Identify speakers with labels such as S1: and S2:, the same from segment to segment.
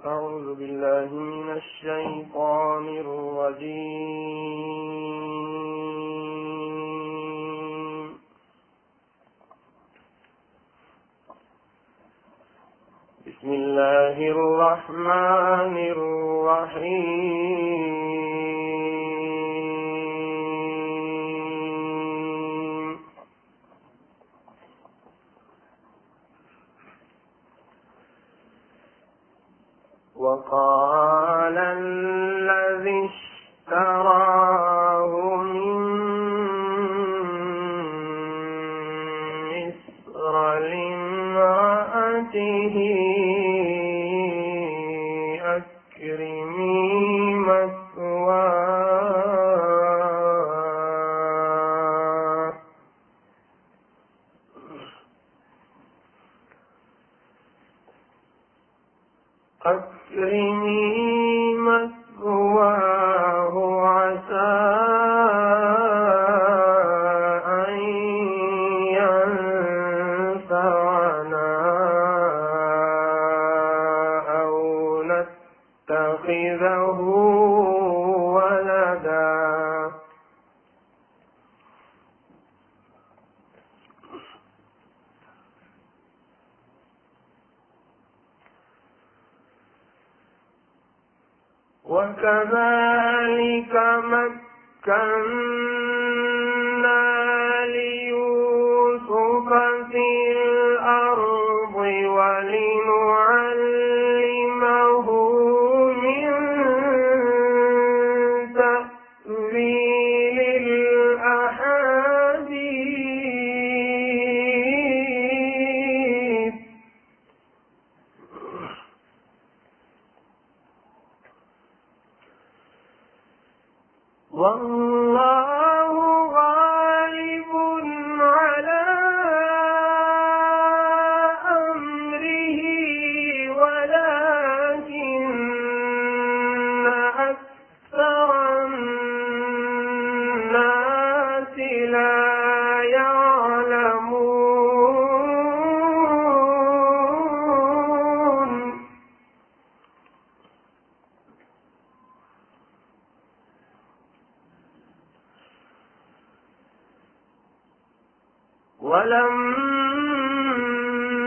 S1: أعوذ بالله من الشيطان الرجيم. بسم الله الرحمن الرحيم. وقال الذي اشتراه من مصر لامرأته أكرمي مثواه عسى أن ينفعنا أو نتخذه ولدا. وكذلك مكنا ليوسف في الأرض ولنعلمه من تأويل الأحاديث والله غالب على أمره ولكن أكثر الناس لا يعلمون.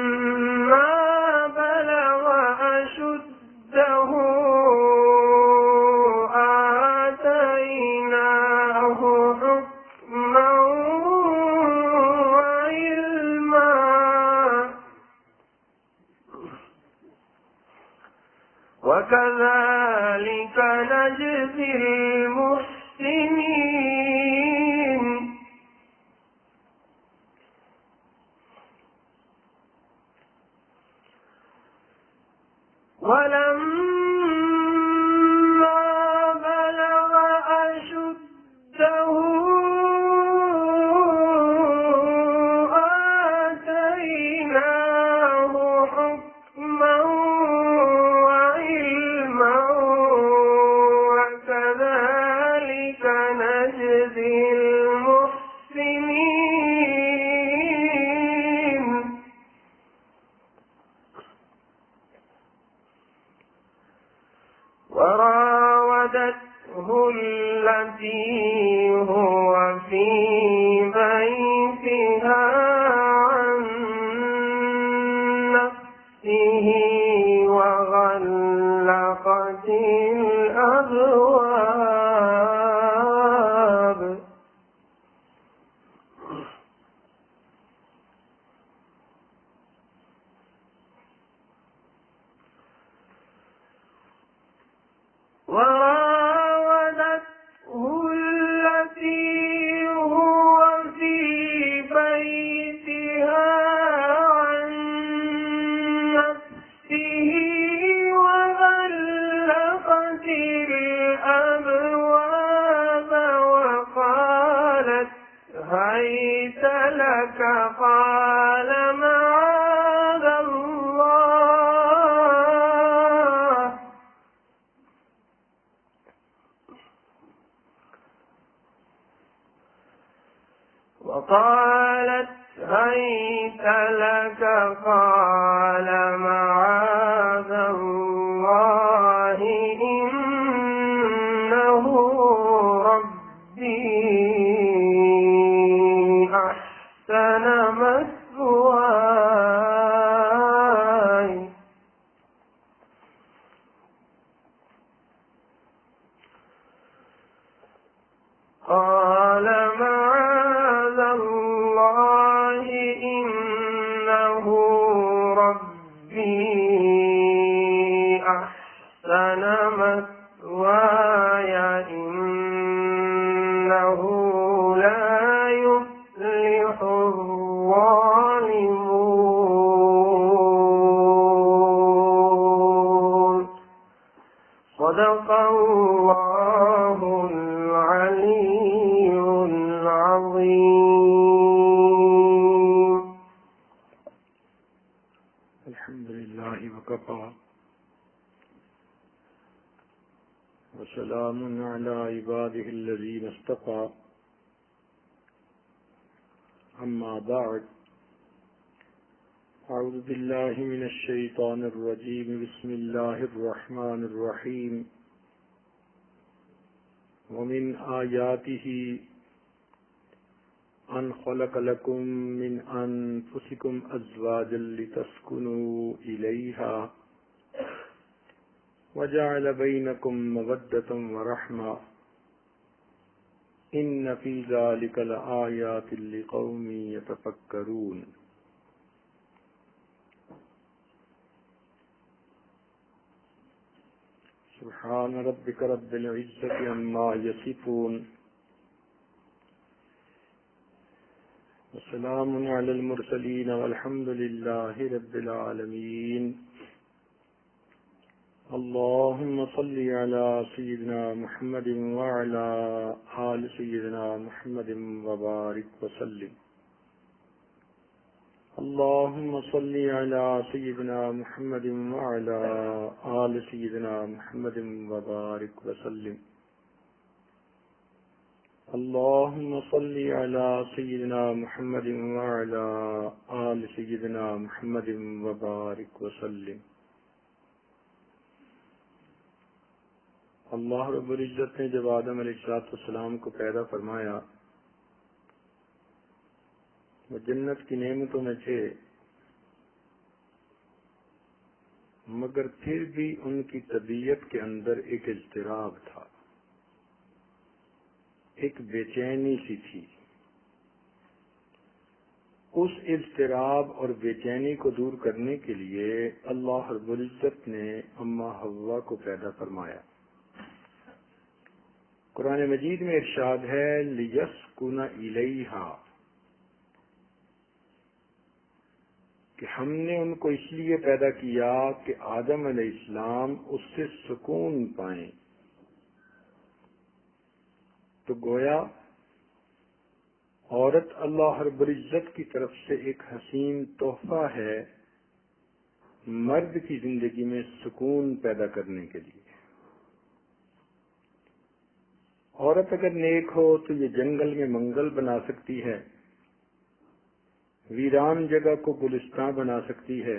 S1: ولما بلغ أشده آتيناه حكما وعلما وكذلك نجزي المحسنين. ولما بلغ أشده آتيناه حكما وعلما وكذلك نجزي المحسنين. وراودته التي هو في بيتها عن نفسه وغلقت الأبواب وراودته التي هو في بيتها عن نفسه وغلقت الأبواب وقالت هيت لك قال معاذ الله وقالت هيت لك قال معاذ الله قال معاذ الله إنه ربي أحسن مثواي إنه لا يفلح الظالمون. صدق الله العلي العظيم.
S2: الحمد لله وكفى وسلام على عباده الذين اصطفى. أما بعد، أعوذ بالله من الشيطان الرجيم. بسم الله الرحمن الرحيم. ومن آياته أن خلق لكم من أنفسكم أزواجا لتسكنوا إليها وجعل بينكم مودة ورحمة إن في ذلك لآيات لقوم يتفكرون. سبحان ربك رب العزة عما يصفون وسلام على المرسلين والحمد لله رب العالمين. اللهم صل على سيدنا محمد وعلى آل سيدنا محمد وبارك وسلم. اللهم صل على سيدنا محمد وعلى آل سيدنا محمد وبارك وسلم. اللهم صل على سيدنا محمد وعلى آل سيدنا محمد وبارك وسلم. اللہ رب العزت نے جب آدم علیہ السلام کو پیدا فرمایا، وہ جنت کی نعمتوں میں تھے، مگر پھر بھی ان کی طبیعت کے اندر ایک اضطراب تھا، ایک بے چینی سی تھی. اس اضطراب اور بے چینی کو دور کرنے کے لیے اللہ رب العزت نے اما حوا کو پیدا فرمایا. قرآن مجید میں ارشاد ہے لِيَسْكُنَ إِلَيْهَا، کہ ہم نے ان کو اس لیے پیدا کیا کہ آدم علیہ السلام اس سے سکون پائیں. تو گویا عورت اللہ رب العزت کی طرف سے ایک حسین تحفہ ہے مرد کی زندگی میں سکون پیدا کرنے کے لیے. عورت اگر نیک ہو تو یہ جنگل میں منگل بنا سکتی ہے، ویران جگہ کو گلستان بنا سکتی ہے.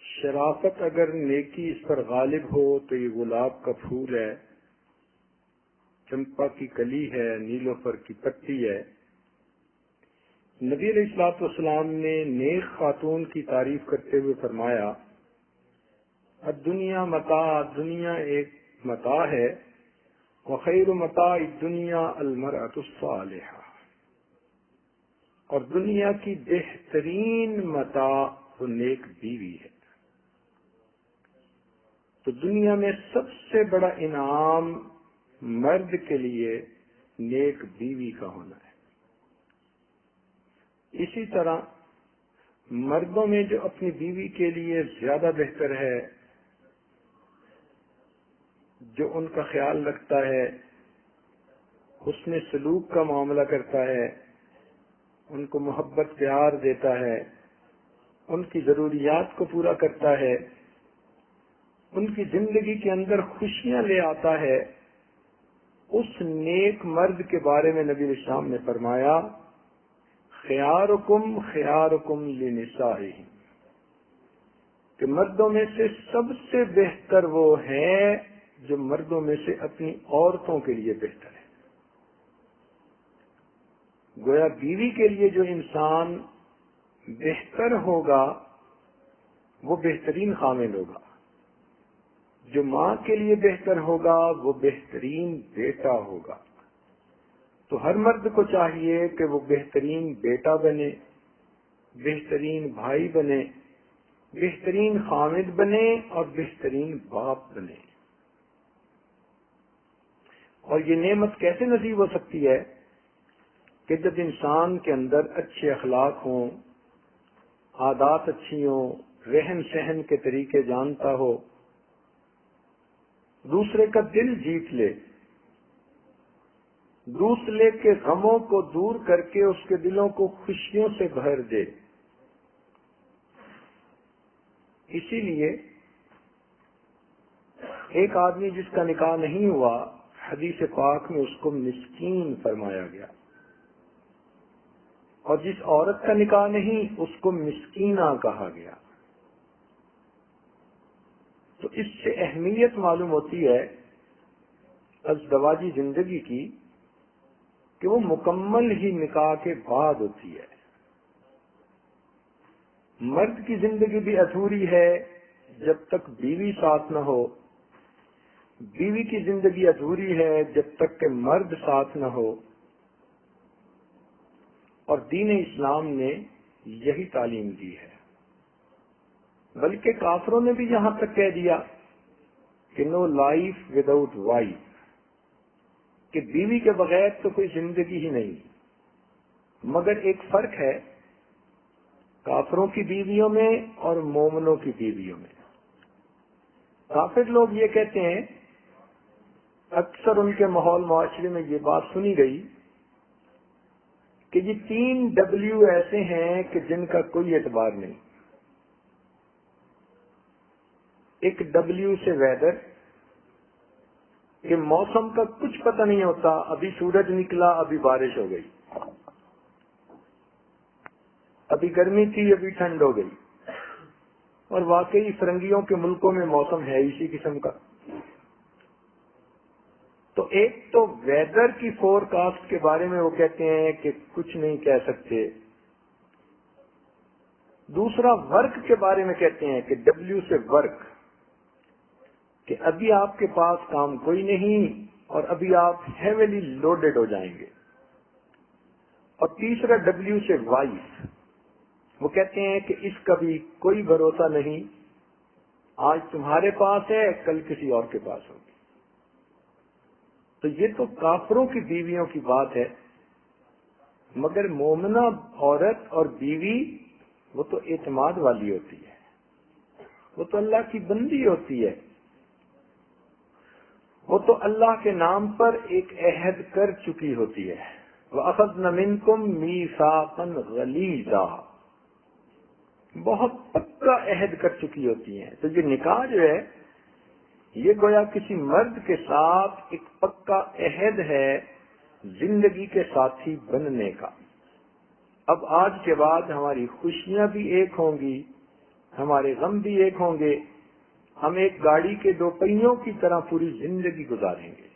S2: شرافت اگر نیکی اس پر غالب ہو تو یہ گلاب کا پھول ہے، چمپا کی کلی ہے، نیلوفر کی پتی ہے. نبی علیہ الصلوۃ والسلام نے نیک خاتون کی تعریف کرتے ہوئے فرمایا الدنیا متاع، دنیا ایک متاع ہے، وخیر متاع الدنیا المرأة الصالحہ، اور دنیا کی بہترین متاع وہ نیک بیوی ہے. تو دنیا میں سب سے بڑا انعام مرد کے لیے نیک بیوی کا ہونا ہے. اسی طرح مردوں میں جو اپنی بیوی کے لیے زیادہ بہتر ہے، جو ان کا خیال رکھتا ہے، حسن سلوک کا معاملہ کرتا ہے، ان کو محبت پیار دیتا ہے، ان کی ضروریات کو پورا کرتا ہے، ان کی زندگی کے اندر خوشیاں لے آتا ہے، اس نیک مرد کے بارے میں نبی علیہ السلام نے فرمایا خیارکم خیارکم لنسائہم، کہ مردوں میں سے سب سے بہتر وہ ہے جو مردوں میں سے اپنی عورتوں کے لیے بہتر ہے. گویا بیوی کے لیے جو انسان بہتر ہوگا وہ بہترین خامد ہوگا. جو ماں کے لیے بہتر ہوگا وہ بہترین بیٹا ہوگا. تو ہر مرد کو چاہیے کہ وہ بہترین بیٹا بنے، بہترین بھائی بنے، بہترین خامد بنے اور بہترین باپ بنے. اور یہ نعمت کیسے نصیب ہو سکتی ہے کہ جب انسان کے اندر اچھے اخلاق ہوں، عادات اچھی ہوں، رہن سہن کے طریقے جانتا ہو، دوسرے کا دل جیت لے، دوسرے کے غموں کو دور کر کے اس کے دلوں کو خوشیوں سے بھر دے. اسی لیے ایک آدمی جس کا نکاح نہیں ہوا، حدیث پاک میں اس کو مسکین فرمایا گیا، اور جس عورت کا نکاح نہیں اس کو مسکینہ کہا گیا. تو اس سے اہمیت معلوم ہوتی ہے ازدواجی زندگی کی کہ وہ مکمل ہی نکاح کے بعد ہوتی ہے. مرد کی زندگی بھی ادھوری ہے جب تک بیوی ساتھ نہ ہو، بیوی کی زندگی ادھوری ہے جب تک کہ مرد ساتھ نہ ہو. اور دین اسلام نے یہی تعلیم دی ہے، بلکہ کافروں نے بھی یہاں تک کہہ دیا کہ نو لائف وداؤٹ وائف، کہ بیوی کے بغیر تو کوئی زندگی ہی نہیں. مگر ایک فرق ہے کافروں کی بیویوں میں اور مومنوں کی بیویوں میں. کافر لوگ یہ کہتے ہیں، اکثر ان کے ماحول معاشرے میں یہ بات سنی گئی کہ یہ 3 ڈبلیو ایسے ہیں کہ جن کا کوئی اعتبار نہیں. ایک ڈبلیو سے ویدر، کہ موسم کا کچھ پتہ نہیں ہوتا، ابھی سورج نکلا ابھی بارش ہو گئی، ابھی گرمی تھی ابھی ٹھنڈ ہو گئی. اور واقعی فرنگیوں کے ملکوں میں موسم ہے اسی قسم کا. تو ایک تو ویدر کی فور کاسٹ کے بارے میں وہ کہتے ہیں کہ کچھ نہیں کہہ سکتے. دوسرا ورک کے بارے میں کہتے ہیں کہ ڈبلیو سے ورک، کہ ابھی آپ کے پاس کام کوئی نہیں اور ابھی آپ ہیویلی لوڈڈ ہو جائیں گے. اور تیسرا ڈبلیو سے وائف، وہ کہتے ہیں کہ اس کا بھی کوئی بھروسہ نہیں، آج تمہارے پاس ہے کل کسی اور کے پاس ہوگی. تو یہ تو کافروں کی بیویوں کی بات ہے. مگر مومنہ عورت اور بیوی وہ تو اعتماد والی ہوتی ہے، وہ تو اللہ کی بندی ہوتی ہے، وہ تو اللہ کے نام پر ایک عہد کر چکی ہوتی ہے. وَأَخَذْنَ مِنْكُمْ مِيثَاقًا غَلِيظًا، بہت پکا عہد کر چکی ہوتی ہیں. تو یہ نکاح جو ہے یہ گویا کسی مرد کے ساتھ ایک پکا عہد ہے زندگی کے ساتھی بننے کا. اب آج کے بعد ہماری خوشیاں بھی ایک ہوں گی، ہمارے غم بھی ایک ہوں گے، ہم ایک گاڑی کے 2 پہیوں کی طرح پوری زندگی گزاریں گے.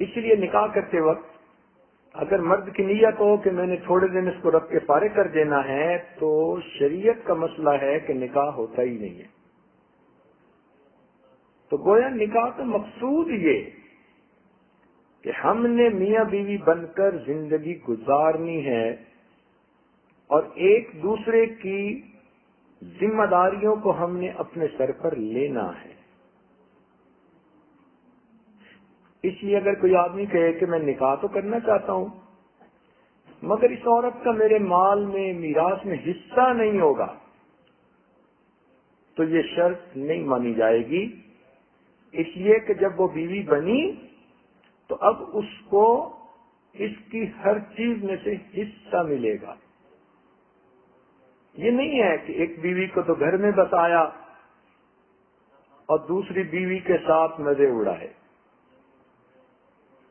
S2: اس لیے نکاح کرتے وقت اگر مرد کی نیت ہو کہ میں نے تھوڑے دن اس کو رکھ کے فارغ کر دینا ہے، تو شریعت کا مسئلہ ہے کہ نکاح ہوتا ہی نہیں ہے. تو گویا نکاح کا مقصود یہ کہ ہم نے میاں بیوی بن کر زندگی گزارنی ہے اور ایک دوسرے کی ذمہ داریوں کو ہم نے اپنے سر پر لینا ہے. اس لیے اگر کوئی آدمی کہے کہ میں نکاح تو کرنا چاہتا ہوں مگر اس عورت کا میرے مال میں میراث میں حصہ نہیں ہوگا، تو یہ شرط نہیں مانی جائے گی. اس لیے کہ جب وہ بیوی بنی تو اب اس کو اس کی ہر چیز میں سے حصہ ملے گا. یہ نہیں ہے کہ ایک بیوی کو تو گھر میں بسایا اور دوسری بیوی کے ساتھ مزے اڑائے.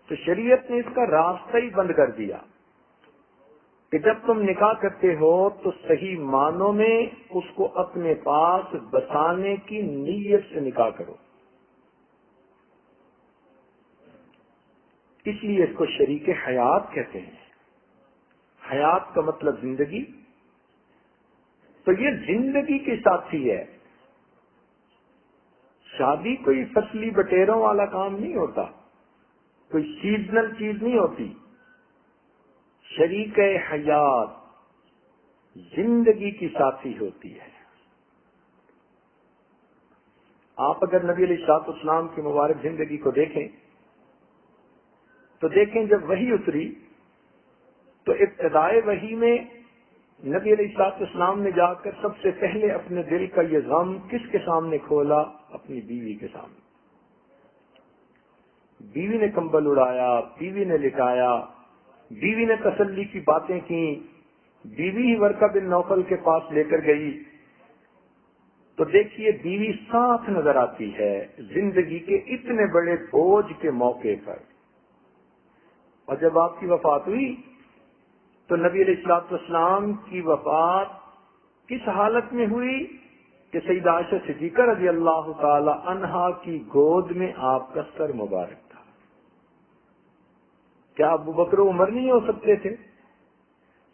S2: تو شریعت نے اس کا راستہ ہی بند کر دیا کہ جب تم نکاح کرتے ہو تو صحیح معنوں میں اس کو اپنے پاس بسانے کی نیت سے نکاح کرو. اس لیے اس کو شریک حیات کہتے ہیں. حیات کا مطلب زندگی. تو یہ زندگی کی ساتھی ہے. شادی کوئی فصلی بٹیروں والا کام نہیں ہوتا، کوئی سیزنل چیز نہیں ہوتی. شریک حیات زندگی کی ساتھی ہوتی ہے. آپ اگر نبی علیہ الصلوۃ والسلام کی مبارک زندگی کو دیکھیں تو دیکھیں جب وحی اتری تو ابتدائے وحی میں نبی علیہ الصلوۃ والسلام نے جا کر سب سے پہلے اپنے دل کا یہ غم کس کے سامنے کھولا؟ اپنی بیوی کے سامنے. بیوی نے کمبل اڑایا، بیوی نے لٹایا، بیوی نے تسلی کی باتیں کی، بیوی ہی ورقہ بن نوفل کے پاس لے کر گئی. تو دیکھیے بیوی ساتھ نظر آتی ہے زندگی کے اتنے بڑے بوجھ کے موقع پر. اور جب آپ کی وفات ہوئی تو نبی علیہ الصلوۃ والسلام کی وفات کس حالت میں ہوئی کہ سیدہ عائشہ صدیقہ رضی اللہ تعالی عنہا کی گود میں آپ کا سر مبارک تھا. کیا ابو بکر و عمر نہیں ہو سکتے تھے؟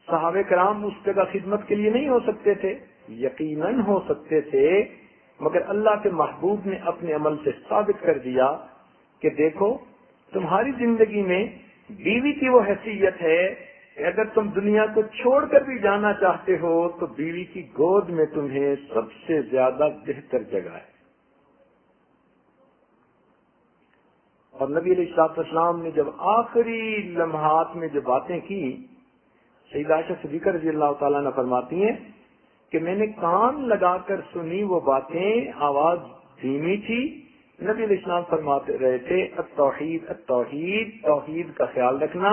S2: صحابہ کرام اس جگہ خدمت کے لیے نہیں ہو سکتے تھے؟ یقیناً ہو سکتے تھے، مگر اللہ کے محبوب نے اپنے عمل سے ثابت کر دیا کہ دیکھو تمہاری زندگی میں بیوی کی وہ حیثیت ہے کہ اگر تم دنیا کو چھوڑ کر بھی جانا چاہتے ہو تو بیوی کی گود میں تمہیں سب سے زیادہ بہتر جگہ ہے. اور نبی علیہ الصلوۃ والسلام نے جب آخری لمحات میں جو باتیں کی، سیدہ عائشہ صدیقہ رضی اللہ تعالیٰ عنہ فرماتی ہیں کہ میں نے کان لگا کر سنی وہ باتیں، آواز دھیمی تھی. نبی علیہ السلام فرماتے رہے تھے التوحید التوحید، توحید کا خیال رکھنا.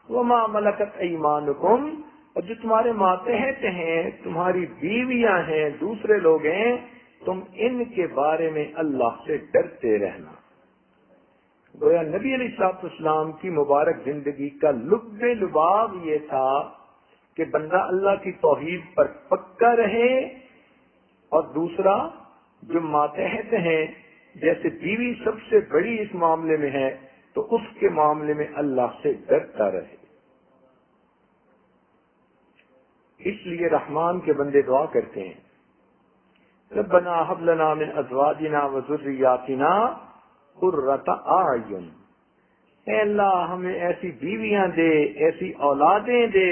S2: وما ملکت ایمانکم، اور جو تمہارے ماتحت ہیں، تمہاری بیویاں ہیں، دوسرے لوگ ہیں، تم ان کے بارے میں اللہ سے ڈرتے رہنا. گویا نبی علیہ الصلوۃ والسلام کی مبارک زندگی کا لب لباب یہ تھا کہ بندہ اللہ کی توحید پر پکا رہے، اور دوسرا جو ماتحت ہیں جیسے بیوی سب سے بڑی اس معاملے میں ہے تو اس کے معاملے میں اللہ سے ڈرتا رہے. اس لیے رحمان کے بندے دعا کرتے ہیں ربنا هب لنا من ازواجنا وذرياتنا قرۃ اعین، اے اللہ ہمیں ایسی بیویاں دے، ایسی اولادیں دے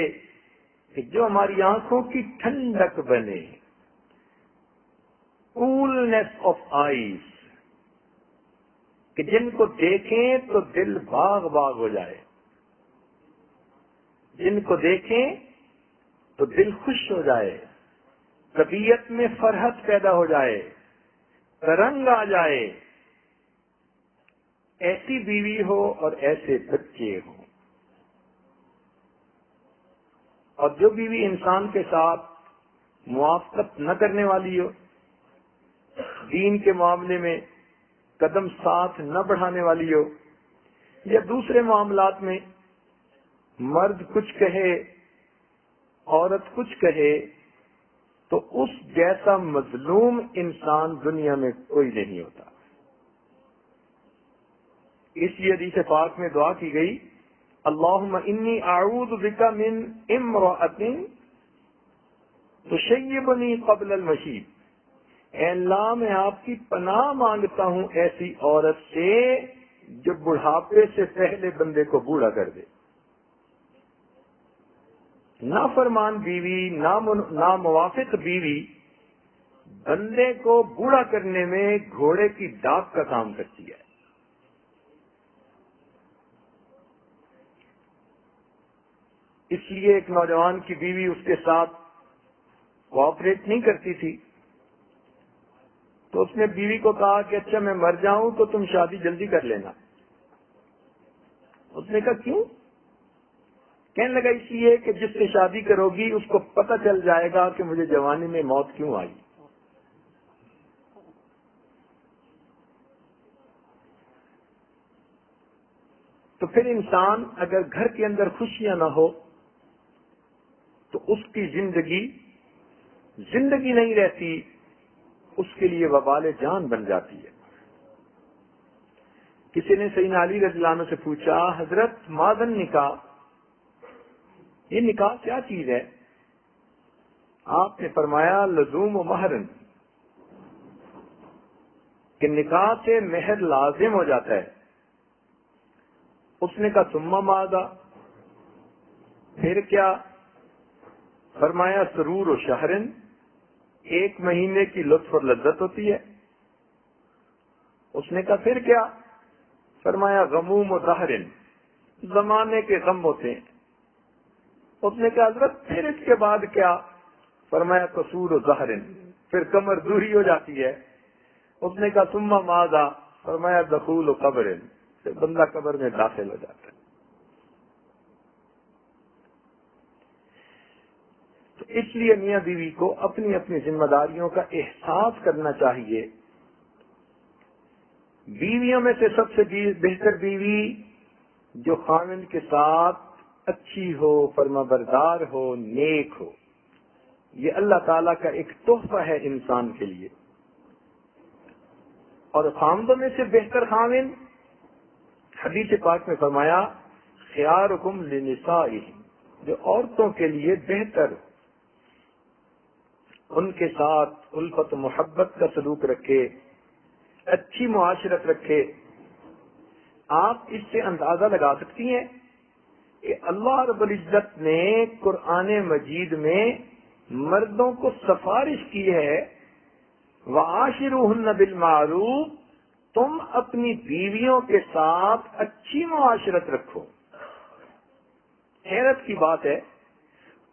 S2: کہ جو ہماری آنکھوں کی ٹھنڈک بنے. کولنس آف آئیز، کہ جن کو دیکھیں تو دل باغ باغ ہو جائے، جن کو دیکھیں تو دل خوش ہو جائے، طبیعت میں فرحت پیدا ہو جائے، رنگ آ جائے. ایسی بیوی ہو اور ایسے بچے ہوں. اور جو بیوی انسان کے ساتھ موافقت نہ کرنے والی ہو، دین کے معاملے میں قدم ساتھ نہ بڑھانے والی ہو، یا دوسرے معاملات میں مرد کچھ کہے عورت کچھ کہے، تو اس جیسا مظلوم انسان دنیا میں کوئی نہیں ہوتا. اس لیے حدیث پاک میں دعا کی گئی اللہم انی اعوذ بک من امرأۃ تشیبنی قبل المشیب، اے اللہ میں آپ کی پناہ مانگتا ہوں ایسی عورت سے جو بڑھاپے سے پہلے بندے کو بوڑھا کر دے. نافرمان بیوی، ناموافق بیوی بندے کو بوڑھا کرنے میں گھوڑے کی ڈاک کا کام کرتی ہے. اس لیے ایک نوجوان کی بیوی اس کے ساتھ کوآپریٹ نہیں کرتی تھی، تو اس نے بیوی کو کہا کہ اچھا میں مر جاؤں تو تم شادی جلدی کر لینا. اس نے کہا کیوں؟ کہنے لگا اس لیے کہ جس سے شادی کرو گی اس کو پتہ چل جائے گا کہ مجھے جوانی میں موت کیوں آئی. تو پھر انسان اگر گھر کے اندر خوشیاں نہ ہو تو اس کی زندگی نہیں رہتی، اس کے لیے وبال جان بن جاتی ہے. کسی نے سیدنا علی رضی اللہ عنہ سے پوچھا حضرت ماذا نکاح، یہ نکاح کیا چیز ہے؟ آپ نے فرمایا لزوم و مہرن کہ نکاح سے مہر لازم ہو جاتا ہے. اس نے کہا ثم ماذا، پھر کیا؟ فرمایا سرور و شہرن، 1 مہینے کی لطف اور لذت ہوتی ہے. اس نے کہا پھر کیا؟ فرمایا غموم و دہرن، زمانے کے غم ہوتے ہیں. اس نے کہا حضرت پھر اس کے بعد کیا؟ فرمایا قصور و ظہرن، پھر کمر دوری ہو جاتی ہے. اس نے کہا ثم ماذا؟ فرمایا دخول و قبرن، پھر بندہ قبر میں داخل ہو جاتا ہے. تو اس لیے میاں بیوی کو اپنی اپنی ذمہ داریوں کا احساس کرنا چاہیے. بیویوں میں سے سب سے بہتر بیوی جو خاوند کے ساتھ اچھی ہو، فرما بردار ہو، نیک ہو. یہ اللہ تعالیٰ کا ایک تحفہ ہے انسان کے لیے. اور خاوندوں میں سے بہتر خاوند، حدیث پاک میں فرمایا خیارکم لنسائہم، جو عورتوں کے لیے بہتر، ان کے ساتھ الفت و محبت کا سلوک رکھے، اچھی معاشرت رکھے. آپ اس سے اندازہ لگا سکتی ہیں کہ اللہ رب العزت نے قرآن مجید میں مردوں کو سفارش کی ہے وَعَاشِرُوهُنَّ بِالْمَعْرُوفِ، تم اپنی بیویوں کے ساتھ اچھی معاشرت رکھو. حیرت کی بات ہے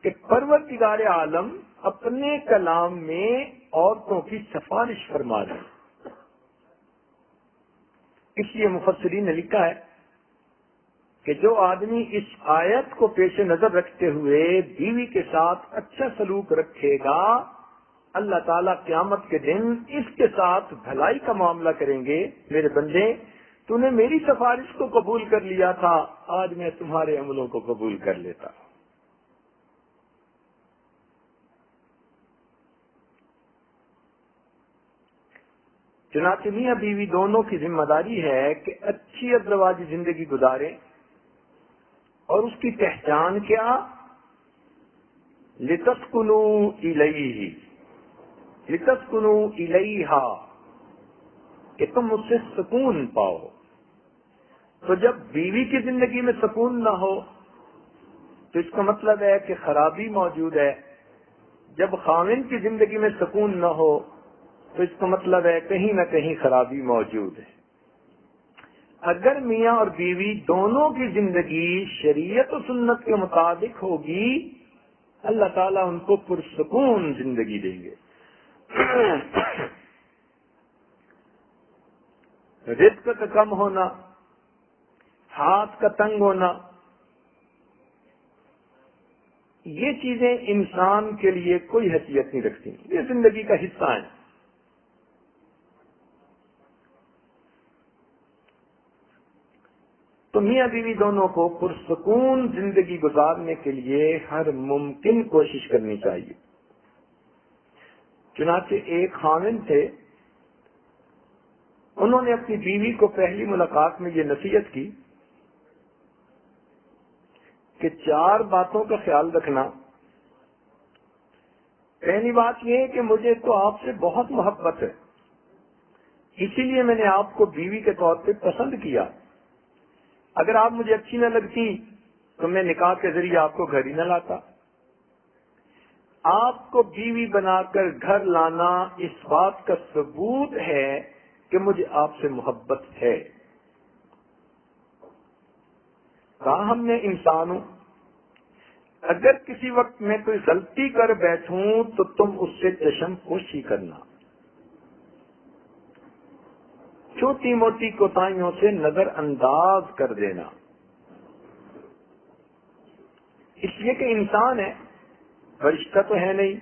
S2: کہ پروردگار عالم اپنے کلام میں عورتوں کی سفارش فرما رہے ہیں. اس لیے مفسرین نے لکھا ہے کہ جو آدمی اس آیت کو پیش نظر رکھتے ہوئے بیوی کے ساتھ اچھا سلوک رکھے گا، اللہ تعالیٰ قیامت کے دن اس کے ساتھ بھلائی کا معاملہ کریں گے. میرے بندے، تو نے میری سفارش کو قبول کر لیا تھا، آج میں تمہارے عملوں کو قبول کر لیتا. چنانچہ میاں بیوی دونوں کی ذمہ داری ہے کہ اچھی ازدواجی زندگی گزاریں. اور اس کی پہچان کیا؟ لِتَسْكُنُوا إِلَيْهِ، لِتَسْكُنُوا إِلَيْهَا، کہ تم اس سے سکون پاؤ. تو جب بیوی کی زندگی میں سکون نہ ہو تو اس کا مطلب ہے کہ خرابی موجود ہے. جب خاوند کی زندگی میں سکون نہ ہو تو اس کا مطلب ہے کہیں نہ کہیں خرابی موجود ہے. اگر میاں اور بیوی دونوں کی زندگی شریعت و سنت کے مطابق ہوگی، اللہ تعالیٰ ان کو پرسکون زندگی دیں گے. رزق کا کم ہونا، ہاتھ کا تنگ ہونا، یہ چیزیں انسان کے لیے کوئی حیثیت نہیں رکھتی. یہ زندگی کا حصہ ہے. تو میاں بیوی دونوں کو پرسکون زندگی گزارنے کے لیے ہر ممکن کوشش کرنی چاہیے. چنانچہ ایک خاوند تھے، انہوں نے اپنی بیوی کو پہلی ملاقات میں یہ نصیحت کی کہ 4 باتوں کا خیال رکھنا. پہلی بات یہ ہے کہ مجھے تو آپ سے بہت محبت ہے، اسی لیے میں نے آپ کو بیوی کے طور پہ پسند کیا. اگر آپ مجھے اچھی نہ لگتی تو میں نکاح کے ذریعے آپ کو گھر ہی نہ لاتا. آپ کو بیوی بنا کر گھر لانا اس بات کا ثبوت ہے کہ مجھے آپ سے محبت ہے. کہا ہم نے انسان ہوں، اگر کسی وقت میں کوئی غلطی کر بیٹھوں تو تم اس سے چشم پوشی کرنا، چھوٹی موٹی کوتاہیوں سے نظر انداز کر دینا. اس لیے کہ انسان ہے، فرشتہ تو ہے نہیں.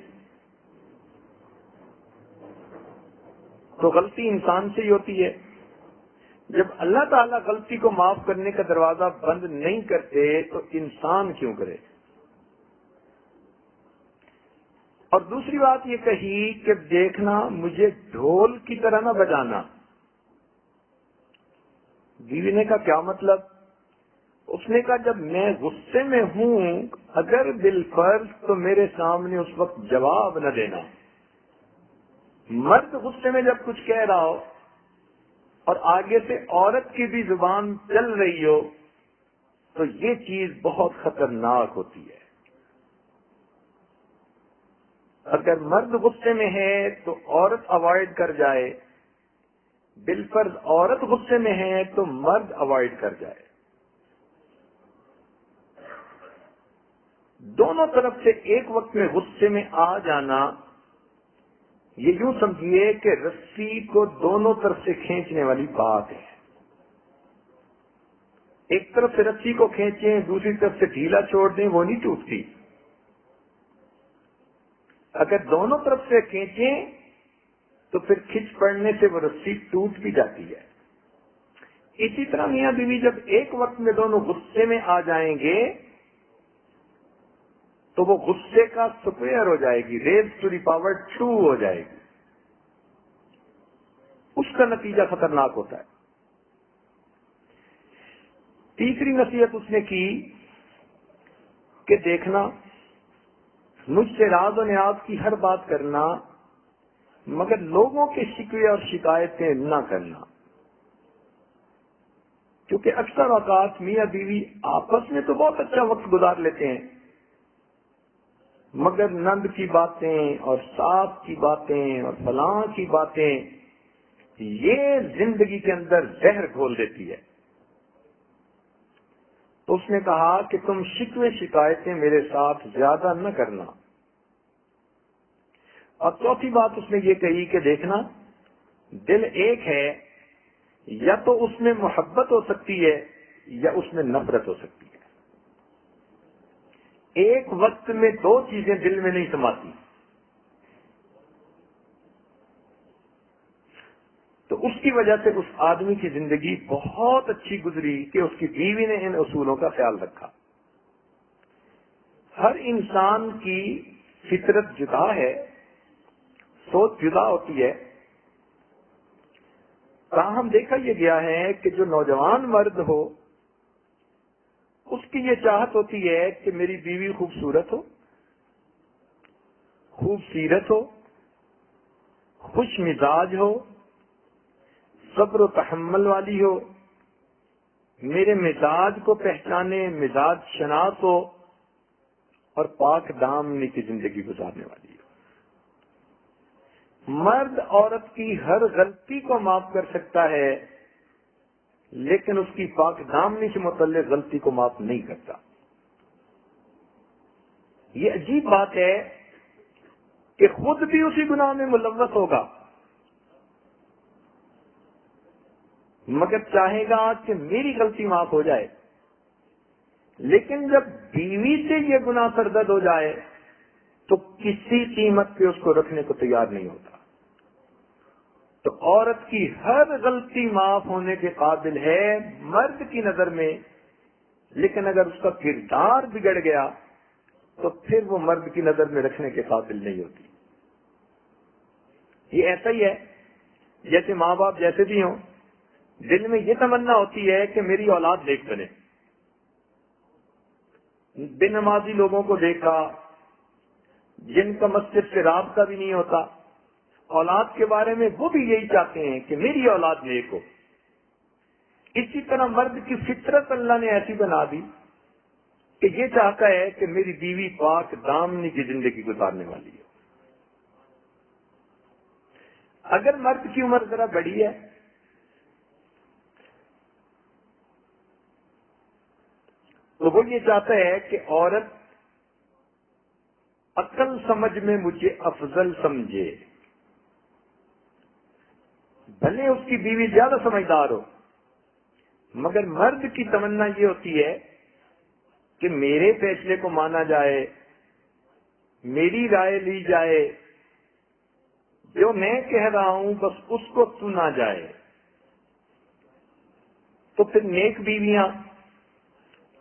S2: تو غلطی انسان سے ہی ہوتی ہے. جب اللہ تعالیٰ غلطی کو معاف کرنے کا دروازہ بند نہیں کرتے تو انسان کیوں کرے. اور دوسری بات یہ کہی کہ دیکھنا مجھے ڈھول کی طرح نہ بجانا. بیوی نے کہا کیا مطلب؟ اس نے کہا جب میں غصے میں ہوں اگر بالفرض تو میرے سامنے اس وقت جواب نہ دینا. مرد غصے میں جب کچھ کہہ رہا ہو اور آگے سے عورت کی بھی زبان چل رہی ہو تو یہ چیز بہت خطرناک ہوتی ہے. اگر مرد غصے میں ہے تو عورت اوائڈ کر جائے، بالفرض عورت غصے میں ہے تو مرد اوائڈ کر جائے. دونوں طرف سے ایک وقت میں غصے میں آ جانا، یہ یوں سمجھیے کہ رسی کو دونوں طرف سے کھینچنے والی بات ہے. ایک طرف سے رسی کو کھینچیں، دوسری طرف سے ڈھیلا چھوڑ دیں، وہ نہیں ٹوٹتی. اگر دونوں طرف سے کھینچیں تو پھر کھچ پڑنے سے وہ رسی ٹوٹ بھی جاتی ہے. اسی طرح میاں بیوی جب ایک وقت میں دونوں غصے میں آ جائیں گے تو وہ غصے کا سکوئر ہو جائے گی، ریز ٹو دی پاور 2 ہو جائے گی. اس کا نتیجہ خطرناک ہوتا ہے. تیسری نصیحت اس نے کی کہ دیکھنا، مجھ سے راز و نیاز کی ہر بات کرنا مگر لوگوں کے شکوے اور شکایتیں نہ کرنا، کیونکہ اکثر اوقات میاں بیوی آپس میں تو بہت اچھا وقت گزار لیتے ہیں مگر نند کی باتیں اور ساس کی باتیں اور فلاں کی باتیں یہ زندگی کے اندر زہر گھول دیتی ہے. تو اس نے کہا کہ تم شکوے شکایتیں میرے ساتھ زیادہ نہ کرنا. اور چوتھی بات اس نے یہ کہی کہ دیکھنا، دل ایک ہے، یا تو اس میں محبت ہو سکتی ہے یا اس میں نفرت ہو سکتی ہے. ایک وقت میں دو چیزیں دل میں نہیں سماتی. تو اس کی وجہ سے اس آدمی کی زندگی بہت اچھی گزری کہ اس کی بیوی نے ان اصولوں کا خیال رکھا. ہر انسان کی فطرت جدا ہے، سوچ جدا ہوتی ہے. تاہم دیکھا یہ گیا ہے کہ جو نوجوان مرد ہو اس کی یہ چاہت ہوتی ہے کہ میری بیوی خوبصورت ہو، خوب سیرت ہو، خوش مزاج ہو، صبر و تحمل والی ہو، میرے مزاج کو پہچانے، مزاج شناس ہو اور پاک دامنی کی زندگی گزارنے والی ہو. مرد عورت کی ہر غلطی کو معاف کر سکتا ہے لیکن اس کی پاک دامنی سے متعلق غلطی کو معاف نہیں کرتا. یہ عجیب بات ہے کہ خود بھی اسی گناہ میں ملوث ہوگا مگر چاہے گا کہ میری غلطی معاف ہو جائے، لیکن جب بیوی سے یہ گناہ سرزد ہو جائے تو کسی قیمت پہ اس کو رکھنے کو تیار نہیں ہوتا. تو عورت کی ہر غلطی معاف ہونے کے قابل ہے مرد کی نظر میں، لیکن اگر اس کا کردار بگڑ گیا تو پھر وہ مرد کی نظر میں رکھنے کے قابل نہیں ہوتی. یہ ایسا ہی ہے جیسے ماں باپ جیسے بھی ہوں، دل میں یہ تمنا ہوتی ہے کہ میری اولاد نیک بنے. بے نمازی لوگوں کو دیکھا جن کا مسجد سے رابطہ بھی نہیں ہوتا، اولاد کے بارے میں وہ بھی یہی چاہتے ہیں کہ میری اولاد نیک ہو. اسی طرح مرد کی فطرت اللہ نے ایسی بنا دی کہ یہ چاہتا ہے کہ میری بیوی پاک دامنی کی زندگی گزارنے والی ہو. اگر مرد کی عمر ذرا بڑی ہے تو وہ یہ چاہتا ہے کہ عورت عقل سمجھ میں مجھے افضل سمجھے، بھلے اس کی بیوی زیادہ سمجھدار ہو مگر مرد کی تمنا یہ ہوتی ہے کہ میرے فیصلے کو مانا جائے، میری رائے لی جائے، جو میں کہہ رہا ہوں بس اس کو سنا جائے. تو پھر نیک بیویاں،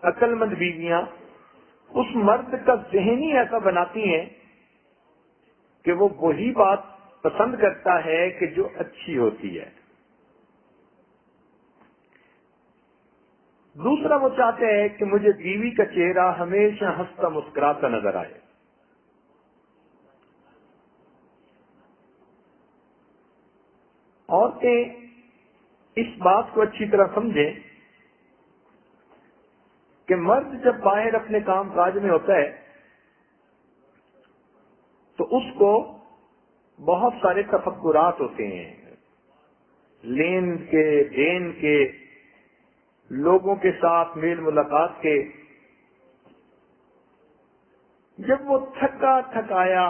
S2: عقل مند بیویاں اس مرد کا ذہنی ایسا بناتی ہیں کہ وہ وہی بات پسند کرتا ہے کہ جو اچھی ہوتی ہے. دوسرا وہ چاہتے ہیں کہ مجھے بیوی کا چہرہ ہمیشہ ہنستا مسکراتا نظر آئے. عورتیں اس بات کو اچھی طرح سمجھیں کہ مرد جب باہر اپنے کام کاج میں ہوتا ہے تو اس کو بہت سارے تفکرات ہوتے ہیں، لین کے، دین کے، لوگوں کے ساتھ میل ملاقات کے. جب وہ تھکا تھکایا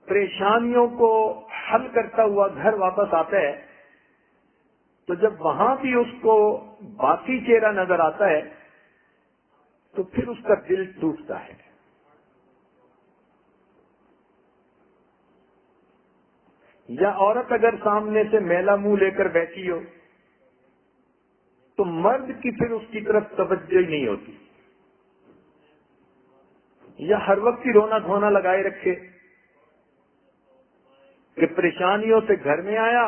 S2: پریشانیوں کو حل کرتا ہوا گھر واپس آتا ہے تو جب وہاں بھی اس کو باقی چہرہ نظر آتا ہے تو پھر اس کا دل ٹوٹتا ہے. یا عورت اگر سامنے سے میلا منہ لے کر بیٹھی ہو تو مرد کی پھر اس کی طرف توجہ ہی نہیں ہوتی، یا ہر وقت ہی رونا دھونا لگائے رکھے کہ پریشانیوں سے گھر میں آیا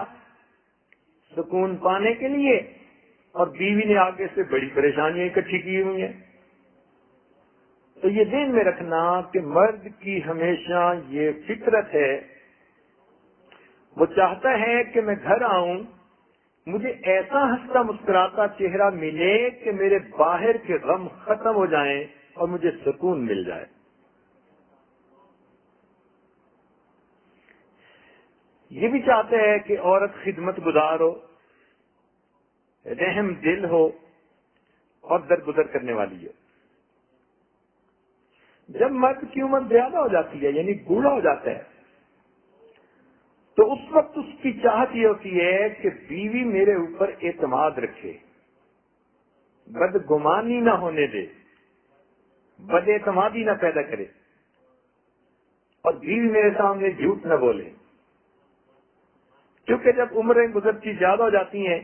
S2: سکون پانے کے لیے اور بیوی نے آگے سے بڑی پریشانیاں اکٹھی کی ہوئی ہیں. تو یہ ذہن میں رکھنا کہ مرد کی ہمیشہ یہ فطرت ہے، وہ چاہتا ہے کہ میں گھر آؤں مجھے ایسا ہنستا مسکراتا چہرہ ملے کہ میرے باہر کے غم ختم ہو جائیں اور مجھے سکون مل جائے. یہ بھی چاہتے ہیں کہ عورت خدمت گزار ہو، رحم دل ہو اور درگزر کرنے والی ہو. جب مرد کی عمر زیادہ ہو جاتی ہے یعنی بوڑھا ہو جاتا ہے تو اس وقت اس کی چاہت یہ ہوتی ہے کہ بیوی میرے اوپر اعتماد رکھے، بدگمانی نہ ہونے دے، بد اعتمادی نہ پیدا کرے، اور بیوی میرے سامنے جھوٹ نہ بولے. کیونکہ جب عمریں گزرتی زیادہ ہو جاتی ہیں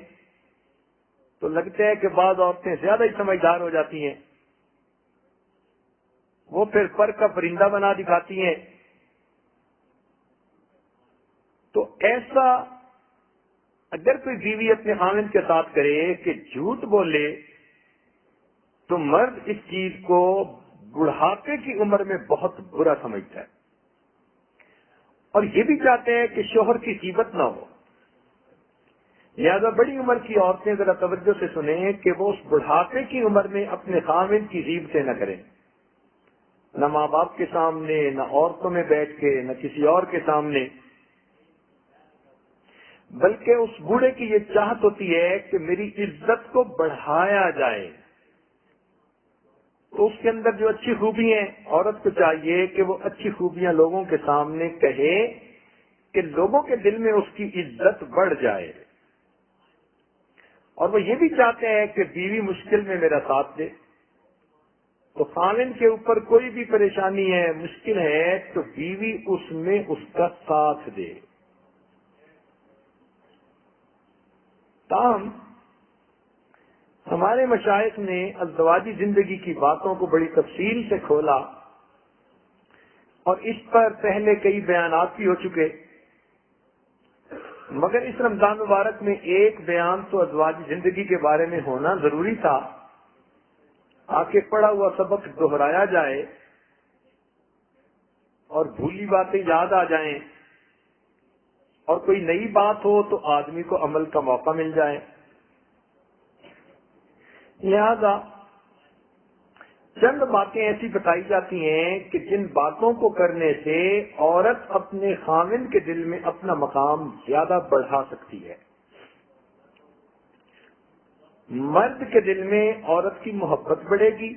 S2: تو لگتا ہے کہ بعض عورتیں زیادہ ہی سمجھدار ہو جاتی ہیں، وہ پھر پر کا پرندہ بنا دکھاتی ہیں. تو ایسا اگر کوئی بیوی اپنے خاوند کے ساتھ کرے کہ جھوٹ بولے تو مرد اس چیز کو بڑھاپے کی عمر میں بہت برا سمجھتا ہے، اور یہ بھی چاہتے ہیں کہ شوہر کی غیبت نہ ہو. لہذا بڑی عمر کی عورتیں ذرا توجہ سے سنیں کہ وہ اس بڑھاپے کی عمر میں اپنے خاوند کی غیبتیں نہ کریں، نہ ماں باپ کے سامنے، نہ عورتوں میں بیٹھ کے، نہ کسی اور کے سامنے. بلکہ اس بوڑھے کی یہ چاہت ہوتی ہے کہ میری عزت کو بڑھایا جائے. تو اس کے اندر جو اچھی خوبی ہیں عورت کو چاہیے کہ وہ اچھی خوبیاں لوگوں کے سامنے کہے کہ لوگوں کے دل میں اس کی عزت بڑھ جائے. اور وہ یہ بھی چاہتے ہیں کہ بیوی مشکل میں میرا ساتھ دے. تو خاوند کے اوپر کوئی بھی پریشانی ہے، مشکل ہے، تو بیوی اس میں اس کا ساتھ دے. تاہم ہمارے مشائخ نے ازدواجی زندگی کی باتوں کو بڑی تفصیل سے کھولا اور اس پر پہلے کئی بیانات بھی ہو چکے، مگر اس رمضان مبارک میں ایک بیان تو ازدواجی زندگی کے بارے میں ہونا ضروری تھا تاکہ پڑھا ہوا سبق دہرایا جائے اور بھولی باتیں یاد آ جائیں، اور کوئی نئی بات ہو تو آدمی کو عمل کا موقع مل جائے. لہذا چند باتیں ایسی بتائی جاتی ہیں کہ جن باتوں کو کرنے سے عورت اپنے خاوند کے دل میں اپنا مقام زیادہ بڑھا سکتی ہے. مرد کے دل میں عورت کی محبت بڑھے گی،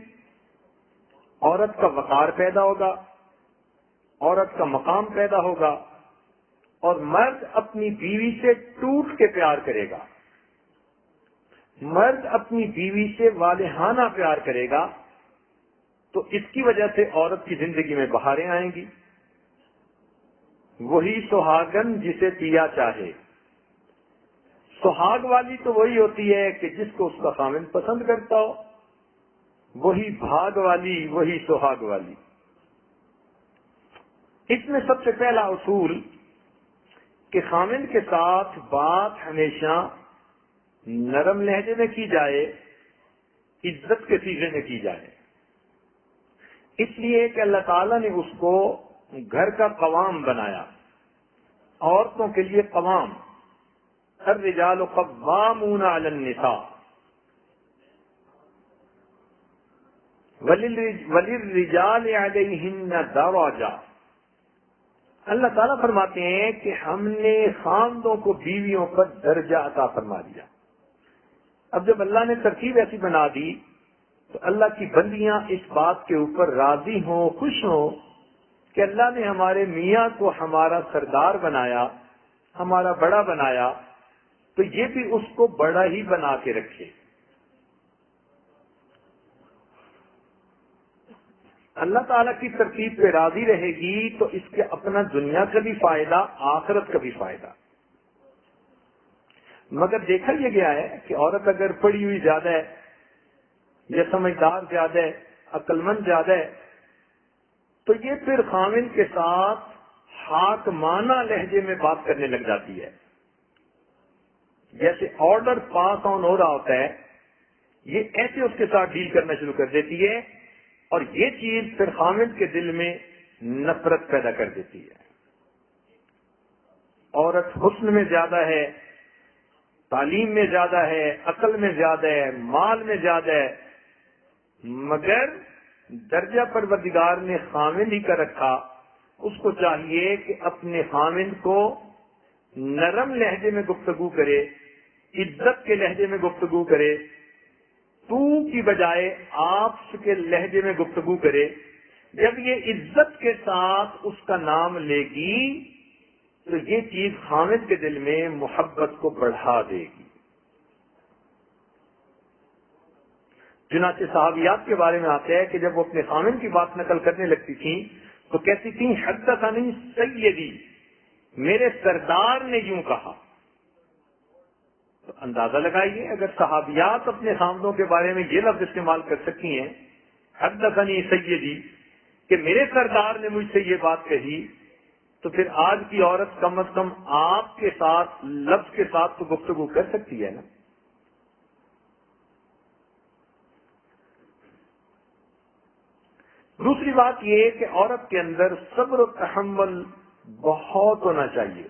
S2: عورت کا وقار پیدا ہوگا، عورت کا مقام پیدا ہوگا، اور مرد اپنی بیوی سے ٹوٹ کے پیار کرے گا. مرد اپنی بیوی سے والہانہ پیار کرے گا تو اس کی وجہ سے عورت کی زندگی میں بہاریں آئیں گی. وہی سہاگن جسے پیا چاہے. سہاگ والی تو وہی ہوتی ہے کہ جس کو اس کا خاوند پسند کرتا ہو، وہی بھاگ والی، وہی سہاگ والی. اس میں سب سے پہلا اصول کہ خاوند کے ساتھ بات ہمیشہ نرم لہجے میں کی جائے، عزت کے سیغے میں کی جائے، اس لیے کہ اللہ تعالیٰ نے اس کو گھر کا قوام بنایا، عورتوں کے لیے قوام، الرجال قوامون علی النساء وللرجال علیہن درجہ۔ اللہ تعالیٰ فرماتے ہیں کہ ہم نے خاندوں کو بیویوں پر درجہ عطا فرما دیا۔ اب جب اللہ نے ترتیب ایسی بنا دی تو اللہ کی بندیاں اس بات کے اوپر راضی ہوں، خوش ہوں کہ اللہ نے ہمارے میاں کو ہمارا سردار بنایا، ہمارا بڑا بنایا، تو یہ بھی اس کو بڑا ہی بنا کے رکھے۔ اللہ تعالیٰ کی ترتیب پہ راضی رہے گی تو اس کے اپنا دنیا کا بھی فائدہ، آخرت کا بھی فائدہ۔ مگر دیکھا یہ گیا ہے کہ عورت اگر پڑھی ہوئی زیادہ ہے یا سمجھدار زیادہ ہے، عقل مند زیادہ ہے، تو یہ پھر خاوند کے ساتھ حاکمانہ لہجے میں بات کرنے لگ جاتی ہے۔ جیسے آرڈر پاس آن ہو رہا ہوتا ہے، یہ ایسے اس کے ساتھ ڈیل کرنا شروع کر دیتی ہے، اور یہ چیز پھر خاوند کے دل میں نفرت پیدا کر دیتی ہے۔ عورت حسن میں زیادہ ہے، تعلیم میں زیادہ ہے، عقل میں زیادہ ہے، مال میں زیادہ ہے، مگر درجہ پروردگار نے خاوند ہی کا رکھا۔ اس کو چاہیے کہ اپنے خاوند کو نرم لہجے میں گفتگو کرے، عزت کے لہجے میں گفتگو کرے، تو کی بجائے آپ کے لہجے میں گفتگو کرے۔ جب یہ عزت کے ساتھ اس کا نام لے گی تو یہ چیز خاوند کے دل میں محبت کو بڑھا دے گی۔ چنانچہ صحابیات کے بارے میں آتا ہے کہ جب وہ اپنے خاوند کی بات نقل کرنے لگتی تھیں تو کہتی تھیں حدثنی سیدی، میرے سردار نے یوں کہا۔ تو اندازہ لگائیے اگر صحابیات اپنے خاوندوں کے بارے میں یہ لفظ استعمال کر سکتی ہیں، حدثنی سیدی، کہ میرے سردار نے مجھ سے یہ بات کہی، تو پھر آج کی عورت کم از کم آپ کے ساتھ لفظ کے ساتھ تو گفتگو کر سکتی ہے نا۔ دوسری بات یہ کہ عورت کے اندر صبر و تحمل بہت ہونا چاہیے۔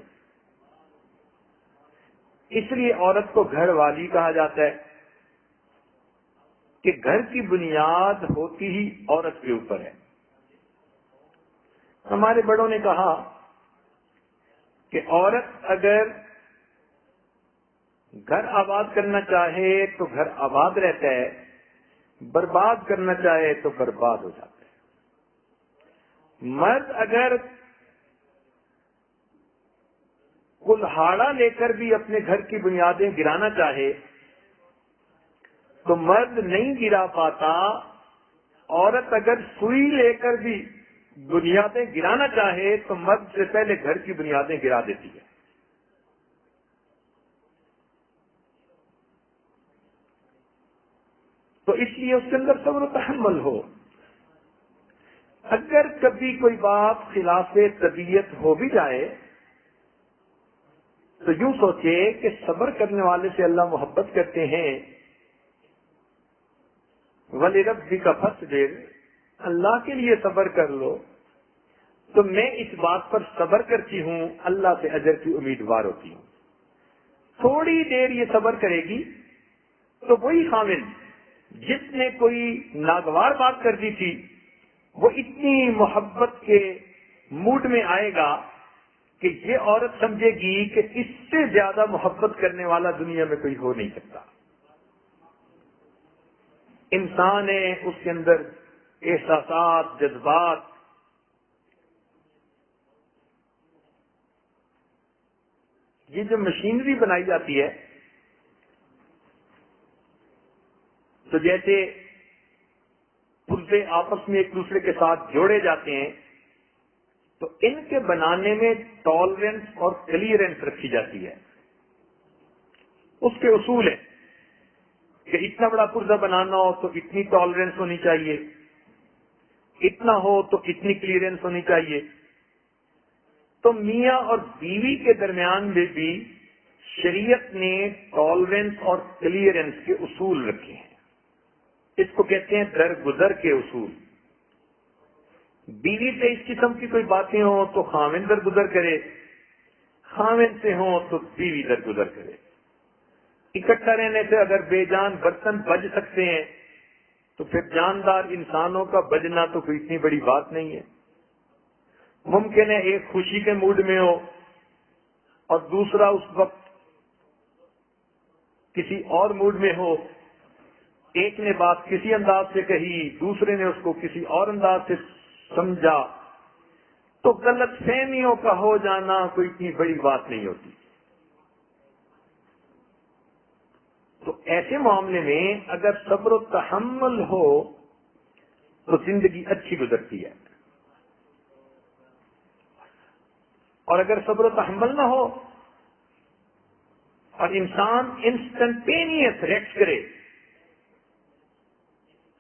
S2: اس لیے عورت کو گھر والی کہا جاتا ہے کہ گھر کی بنیاد ہوتی ہی عورت کے اوپر ہے۔ ہمارے بڑوں نے کہا کہ عورت اگر گھر آباد کرنا چاہے تو گھر آباد رہتا ہے، برباد کرنا چاہے تو برباد ہو جاتا ہے۔ مرد اگر کلہاڑا لے کر بھی اپنے گھر کی بنیادیں گرانا چاہے تو مرد نہیں گرا پاتا، عورت اگر سوئی لے کر بھی بنیادیں گرانا چاہے تو مرد سے پہلے گھر کی بنیادیں گرا دیتی ہے۔ تو اس لیے اس کے اندر صبر و تحمل ہو۔ اگر کبھی کوئی بات خلاف طبیعت ہو بھی جائے تو یوں سوچے کہ صبر کرنے والے سے اللہ محبت کرتے ہیں۔ وَلِرَبِّكَ فَاصْبِرْ، اللہ کے لیے صبر کر لو، تو میں اس بات پر صبر کرتی ہوں، اللہ سے اجر کی امیدوار ہوتی ہوں۔ تھوڑی دیر یہ صبر کرے گی تو وہی خاوند جس نے کوئی ناگوار بات کر دی تھی وہ اتنی محبت کے موڈ میں آئے گا کہ یہ عورت سمجھے گی کہ اس سے زیادہ محبت کرنے والا دنیا میں کوئی ہو نہیں سکتا۔ انسان ہے، اس کے اندر احساسات، جذبات، یہ جو مشینری بنائی جاتی ہے، تو جیسے پرزے آپس میں ایک دوسرے کے ساتھ جوڑے جاتے ہیں تو ان کے بنانے میں ٹالرنس اور کلیئرنس رکھی جاتی ہے۔ اس کے اصول ہیں کہ اتنا بڑا پرزہ بنانا ہو تو اتنی ٹالرنس ہونی چاہیے، اتنا ہو تو اتنی کلیئرنس ہونی چاہیے۔ تو میاں اور بیوی کے درمیان میں بھی شریعت نے ٹالرنس اور کلیئرنس کے اصول رکھے ہیں. اس کو کہتے ہیں درگزر کے اصول. بیوی سے اس قسم کی کوئی باتیں ہوں تو خاوند درگزر کرے، خاوند سے ہوں تو بیوی درگزر کرے. اکٹھا رہنے سے اگر بے جان برتن بج سکتے ہیں تو پھر جاندار انسانوں کا بجنا تو کوئی اتنی بڑی بات نہیں ہے. ممکن ہے ایک خوشی کے موڈ میں ہو اور دوسرا اس وقت کسی اور موڈ میں ہو. ایک نے بات کسی انداز سے کہی، دوسرے نے اس کو کسی اور انداز سے سمجھا، تو غلط فہمیوں کا ہو جانا کوئی اتنی بڑی بات نہیں ہوتی. تو ایسے معاملے میں اگر صبر و تحمل ہو تو زندگی اچھی گزرتی ہے، اور اگر صبر و تحمل نہ ہو اور انسان انسٹنٹینیس ریئیکٹ کرے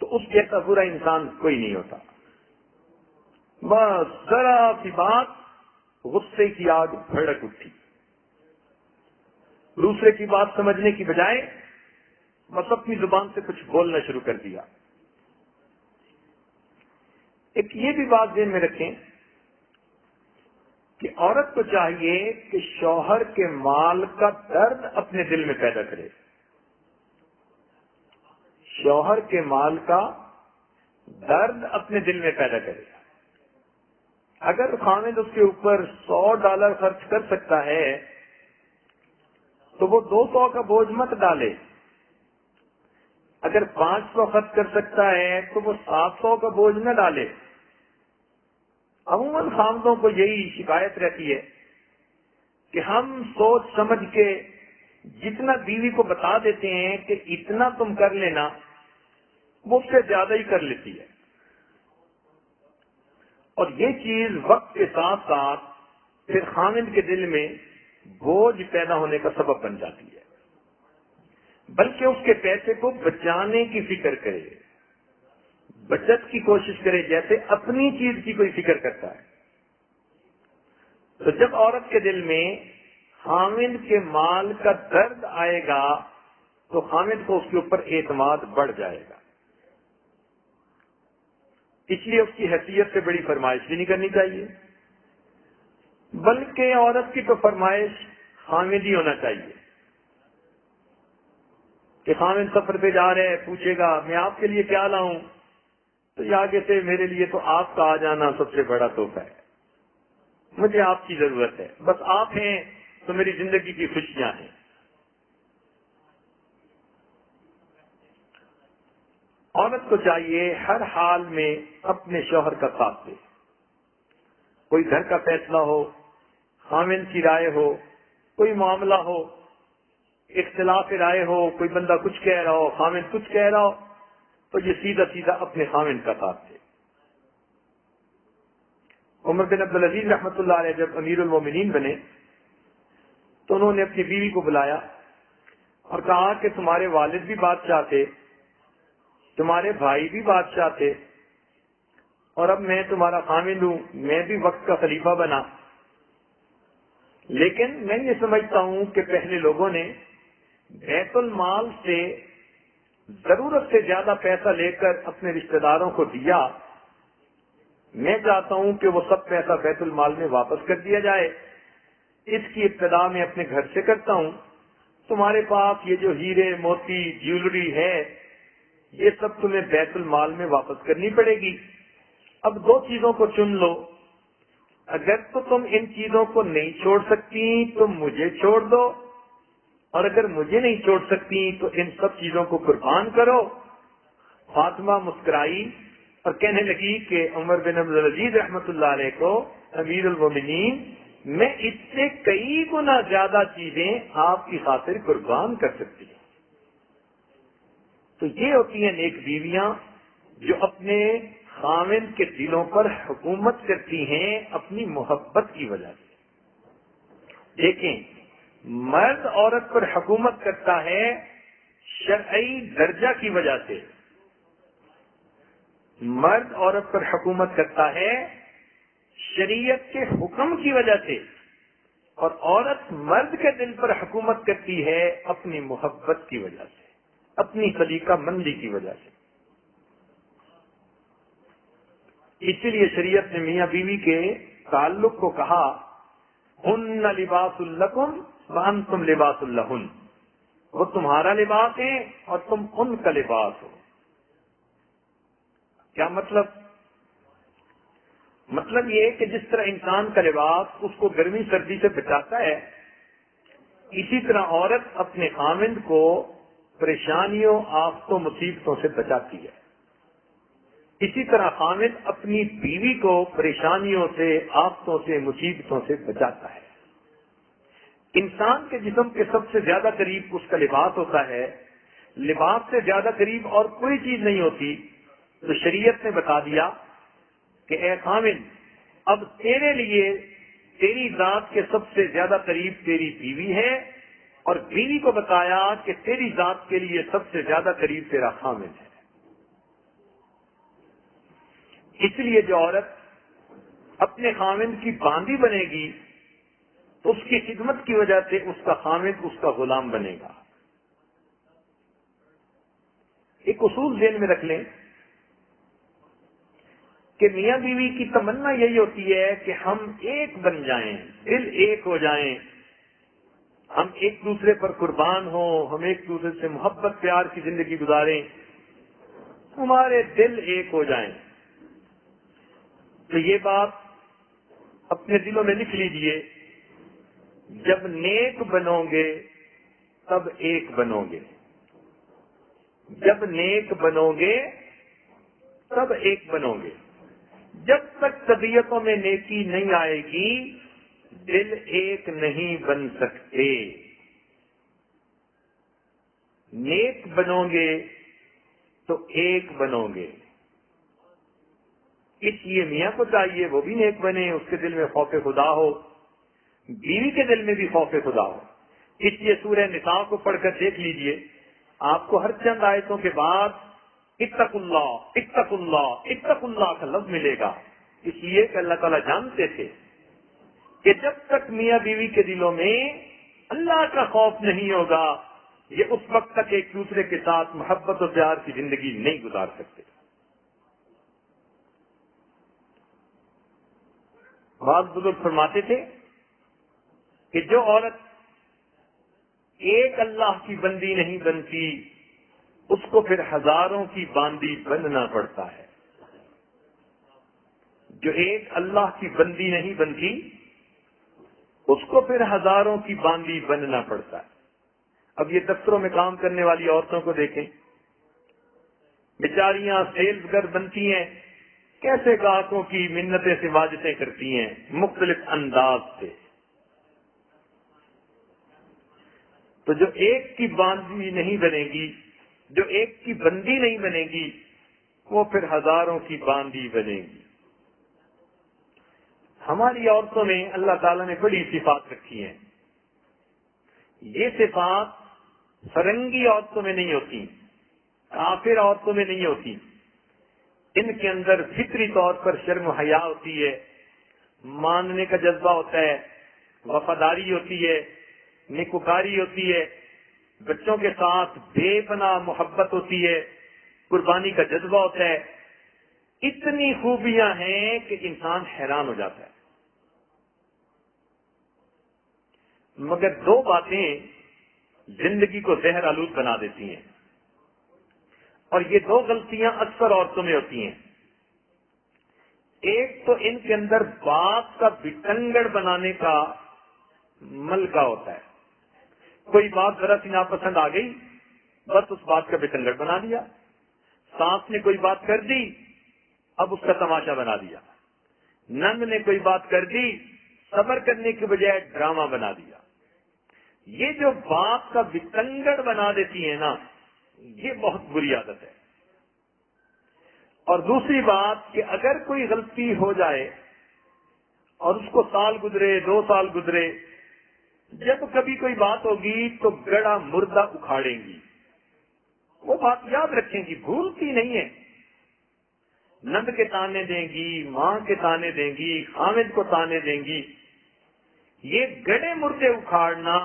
S2: تو اس جیسا برا انسان کوئی نہیں ہوتا. بس ذرا سی بات غصے کی آگ بھڑک اٹھی، دوسرے کی بات سمجھنے کی بجائے بس اپنی زبان سے کچھ بولنا شروع کر دیا. ایک یہ بھی بات ذہن میں رکھیں کہ عورت کو چاہیے کہ شوہر کے مال کا درد اپنے دل میں پیدا کرے. شوہر کے مال کا درد اپنے دل میں پیدا کرے. اگر خاوند اس کے اوپر $100 خرچ کر سکتا ہے تو وہ 200 کا بوجھ مت ڈالے. اگر 500 خرچ کر سکتا ہے تو وہ 700 کا بوجھ نہ ڈالے. عموماً خاوندوں کو یہی شکایت رہتی ہے کہ ہم سوچ سمجھ کے جتنا بیوی کو بتا دیتے ہیں کہ اتنا تم کر لینا، وہ اس سے زیادہ ہی کر لیتی ہے. اور یہ چیز وقت کے ساتھ ساتھ پھر خاوند کے دل میں بوجھ پیدا ہونے کا سبب بن جاتی ہے. بلکہ اس کے پیسے کو بچانے کی فکر کرے، بچت کی کوشش کرے جیسے اپنی چیز کی کوئی فکر کرتا ہے. تو جب عورت کے دل میں خاوند کے مال کا درد آئے گا تو خاوند کو اس کے اوپر اعتماد بڑھ جائے گا. اس لیے اس کی حیثیت سے بڑی فرمائش بھی نہیں کرنی چاہیے، بلکہ عورت کی تو فرمائش خاوند ہی ہونا چاہیے کہ خاوند سفر پہ جا رہے ہیں، پوچھے گا میں آپ کے لیے کیا لاؤں، تو یہ آگے سے میرے لیے تو آپ کا آ جانا سب سے بڑا تحفہ ہے، مجھے آپ کی ضرورت ہے، بس آپ ہیں تو میری زندگی کی خوشیاں ہیں. عورت کو چاہیے ہر حال میں اپنے شوہر کا ساتھ دے. کوئی گھر کا فیصلہ ہو، خاوند کی رائے ہو، کوئی معاملہ ہو، اختلاف رائے ہو، کوئی بندہ کچھ کہہ رہا ہو، خاوند کچھ کہہ رہا ہو، تو یہ سیدھا سیدھا اپنے خاوند کا ساتھ دے. عمر بن عبدالعزیز رحمۃ اللہ علیہ جب امیر المومنین بنے تو انہوں نے اپنی بیوی کو بلایا اور کہا کہ تمہارے والد بھی بادشاہ تھے، تمہارے بھائی بھی بادشاہ تھے، اور اب میں تمہارا خاوند ہوں، میں بھی وقت کا خلیفہ بنا، لیکن میں یہ سمجھتا ہوں کہ پہلے لوگوں نے بیت المال سے ضرورت سے زیادہ پیسہ لے کر اپنے رشتہ داروں کو دیا. میں چاہتا ہوں کہ وہ سب پیسہ بیت المال میں واپس کر دیا جائے. اس کی ابتدا میں اپنے گھر سے کرتا ہوں. تمہارے پاس یہ جو ہیرے موتی جیولری ہے یہ سب تمہیں بیت المال میں واپس کرنی پڑے گی. اب دو چیزوں کو چن لو، اگر تو تم ان چیزوں کو نہیں چھوڑ سکتی تو مجھے چھوڑ دو، اور اگر مجھے نہیں چھوڑ سکتی تو ان سب چیزوں کو قربان کرو. فاطمہ مسکرائی اور کہنے لگی کہ عمر بن عبدالعزیز رحمۃ اللہ علیہ کو امیر المومنین، میں اس سے کئی گنا زیادہ چیزیں آپ کی خاطر قربان کر سکتی ہوں. تو یہ ہوتی ہیں نیک بیویاں جو اپنے خاوند کے دلوں پر حکومت کرتی ہیں اپنی محبت کی وجہ سے. دیکھیں، مرد عورت پر حکومت کرتا ہے شرعی درجہ کی وجہ سے، مرد عورت پر حکومت کرتا ہے شریعت کے حکم کی وجہ سے، اور عورت مرد کے دل پر حکومت کرتی ہے اپنی محبت کی وجہ سے، اپنی سلیقہ مندی کی وجہ سے۔ اسی لیے شریعت نے میاں بیوی کے تعلق کو کہا ہن لباس لکم وانتم لباس لہن، وہ تمہارا لباس ہے اور تم ان کا لباس ہو۔ کیا مطلب؟ مطلب یہ کہ جس طرح انسان کا لباس اس کو گرمی سردی سے بچاتا ہے، اسی طرح عورت اپنے خاوند کو پریشانیوں آفتوں مصیبتوں سے بچاتی ہے، اسی طرح خاوند اپنی بیوی کو پریشانیوں سے آفتوں سے مصیبتوں سے بچاتا ہے۔ انسان کے جسم کے سب سے زیادہ قریب اس کا لباس ہوتا ہے، لباس سے زیادہ قریب اور کوئی چیز نہیں ہوتی، تو شریعت نے بتا دیا کہ اے خاوند، اب تیرے لیے تیری ذات کے سب سے زیادہ قریب تیری بیوی ہے، اور بیوی کو بتایا کہ تیری ذات کے لیے سب سے زیادہ قریب تیرا خاوند ہے۔ اس لیے جو عورت اپنے خاوند کی باندی بنے گی تو اس کی خدمت کی وجہ سے اس کا خاوند اس کا غلام بنے گا۔ ایک اصول ذہن میں رکھ لیں کہ میاں بیوی کی تمنا یہی ہوتی ہے کہ ہم ایک بن جائیں، دل ایک ہو جائیں، ہم ایک دوسرے پر قربان ہوں، ہم ایک دوسرے سے محبت پیار کی زندگی گزاریں، ہمارے دل ایک ہو جائیں۔ تو یہ بات اپنے دلوں میں لکھ لیجئے، جب نیک بنو گے تب ایک بنو گے، جب نیک بنو گے تب ایک بنو گے۔ جب تک طبیعتوں میں نیکی نہیں آئے گی دل ایک نہیں بن سکتے۔ نیک بنو گے تو ایک بنو گے۔ اس لیے میاں کو چاہیے وہ بھی نیک بنے، اس کے دل میں خوف خدا ہو، بیوی کے دل میں بھی خوف خدا ہو۔ اس لیے سورہ نساء کو پڑھ کر دیکھ لیجئے، آپ کو ہر چند آیتوں کے بعد اتقوا اللہ اتقوا اللہ اتقوا اللہ کا لفظ ملے گا، اس لیے کہ اللہ تعالیٰ جانتے تھے کہ جب تک میاں بیوی کے دلوں میں اللہ کا خوف نہیں ہوگا یہ اس وقت تک ایک دوسرے کے ساتھ محبت و پیار کی زندگی نہیں گزار سکتے۔ بعض بزرگ فرماتے تھے کہ جو عورت ایک اللہ کی بندی نہیں بنتی اس کو پھر ہزاروں کی باندی بننا پڑتا ہے۔ جو ایک اللہ کی بندی نہیں بنتی اس کو پھر ہزاروں کی باندی بننا پڑتا ہے۔ اب یہ دفتروں میں کام کرنے والی عورتوں کو دیکھیں، بیچاریاں سیلز گر بنتی ہیں، کیسے گاہکوں کی منتیں سے واجتیں کرتی ہیں مختلف انداز سے۔ تو جو ایک کی باندی نہیں بنے گی، جو ایک کی بندی نہیں بنے گی، وہ پھر ہزاروں کی باندی بنے گی۔ ہماری عورتوں میں اللہ تعالیٰ نے بڑی صفات رکھی ہیں، یہ صفات فرنگی عورتوں میں نہیں ہوتی، کافر عورتوں میں نہیں ہوتی۔ ان کے اندر فطری طور پر شرم و حیا ہوتی ہے، ماننے کا جذبہ ہوتا ہے، وفاداری ہوتی ہے، نیکوکاری ہوتی ہے، بچوں کے ساتھ بے پناہ محبت ہوتی ہے، قربانی کا جذبہ ہوتا ہے۔ اتنی خوبیاں ہیں کہ انسان حیران ہو جاتا ہے۔ مگر دو باتیں زندگی کو زہر آلود بنا دیتی ہیں، اور یہ دو غلطیاں اکثر عورتوں میں ہوتی ہیں۔ ایک تو ان کے اندر بات کا بٹنگڑ بنانے کا ملکہ ہوتا ہے، کوئی بات ذرا سی ناپسند آ گئی بس اس بات کا بٹنگڑ بنا دیا، سانس نے کوئی بات کر دی اب اس کا تماشا بنا دیا، نند نے کوئی بات کر دی صبر کرنے کے بجائے ڈرامہ بنا دیا۔ یہ جو بات کا بٹنگڑ بنا دیتی ہے نا، یہ بہت بری عادت ہے۔ اور دوسری بات کہ اگر کوئی غلطی ہو جائے اور اس کو سال گزرے 2 سال گزرے، جب کبھی کوئی بات ہوگی تو گڑا مردہ اکھاڑیں گی، وہ بات یاد رکھیں گی، بھولتی نہیں ہے۔ نند کے تانے دیں گی، ماں کے تانے دیں گی، خامد کو تانے دیں گی، یہ گڑے مردے اکھاڑنا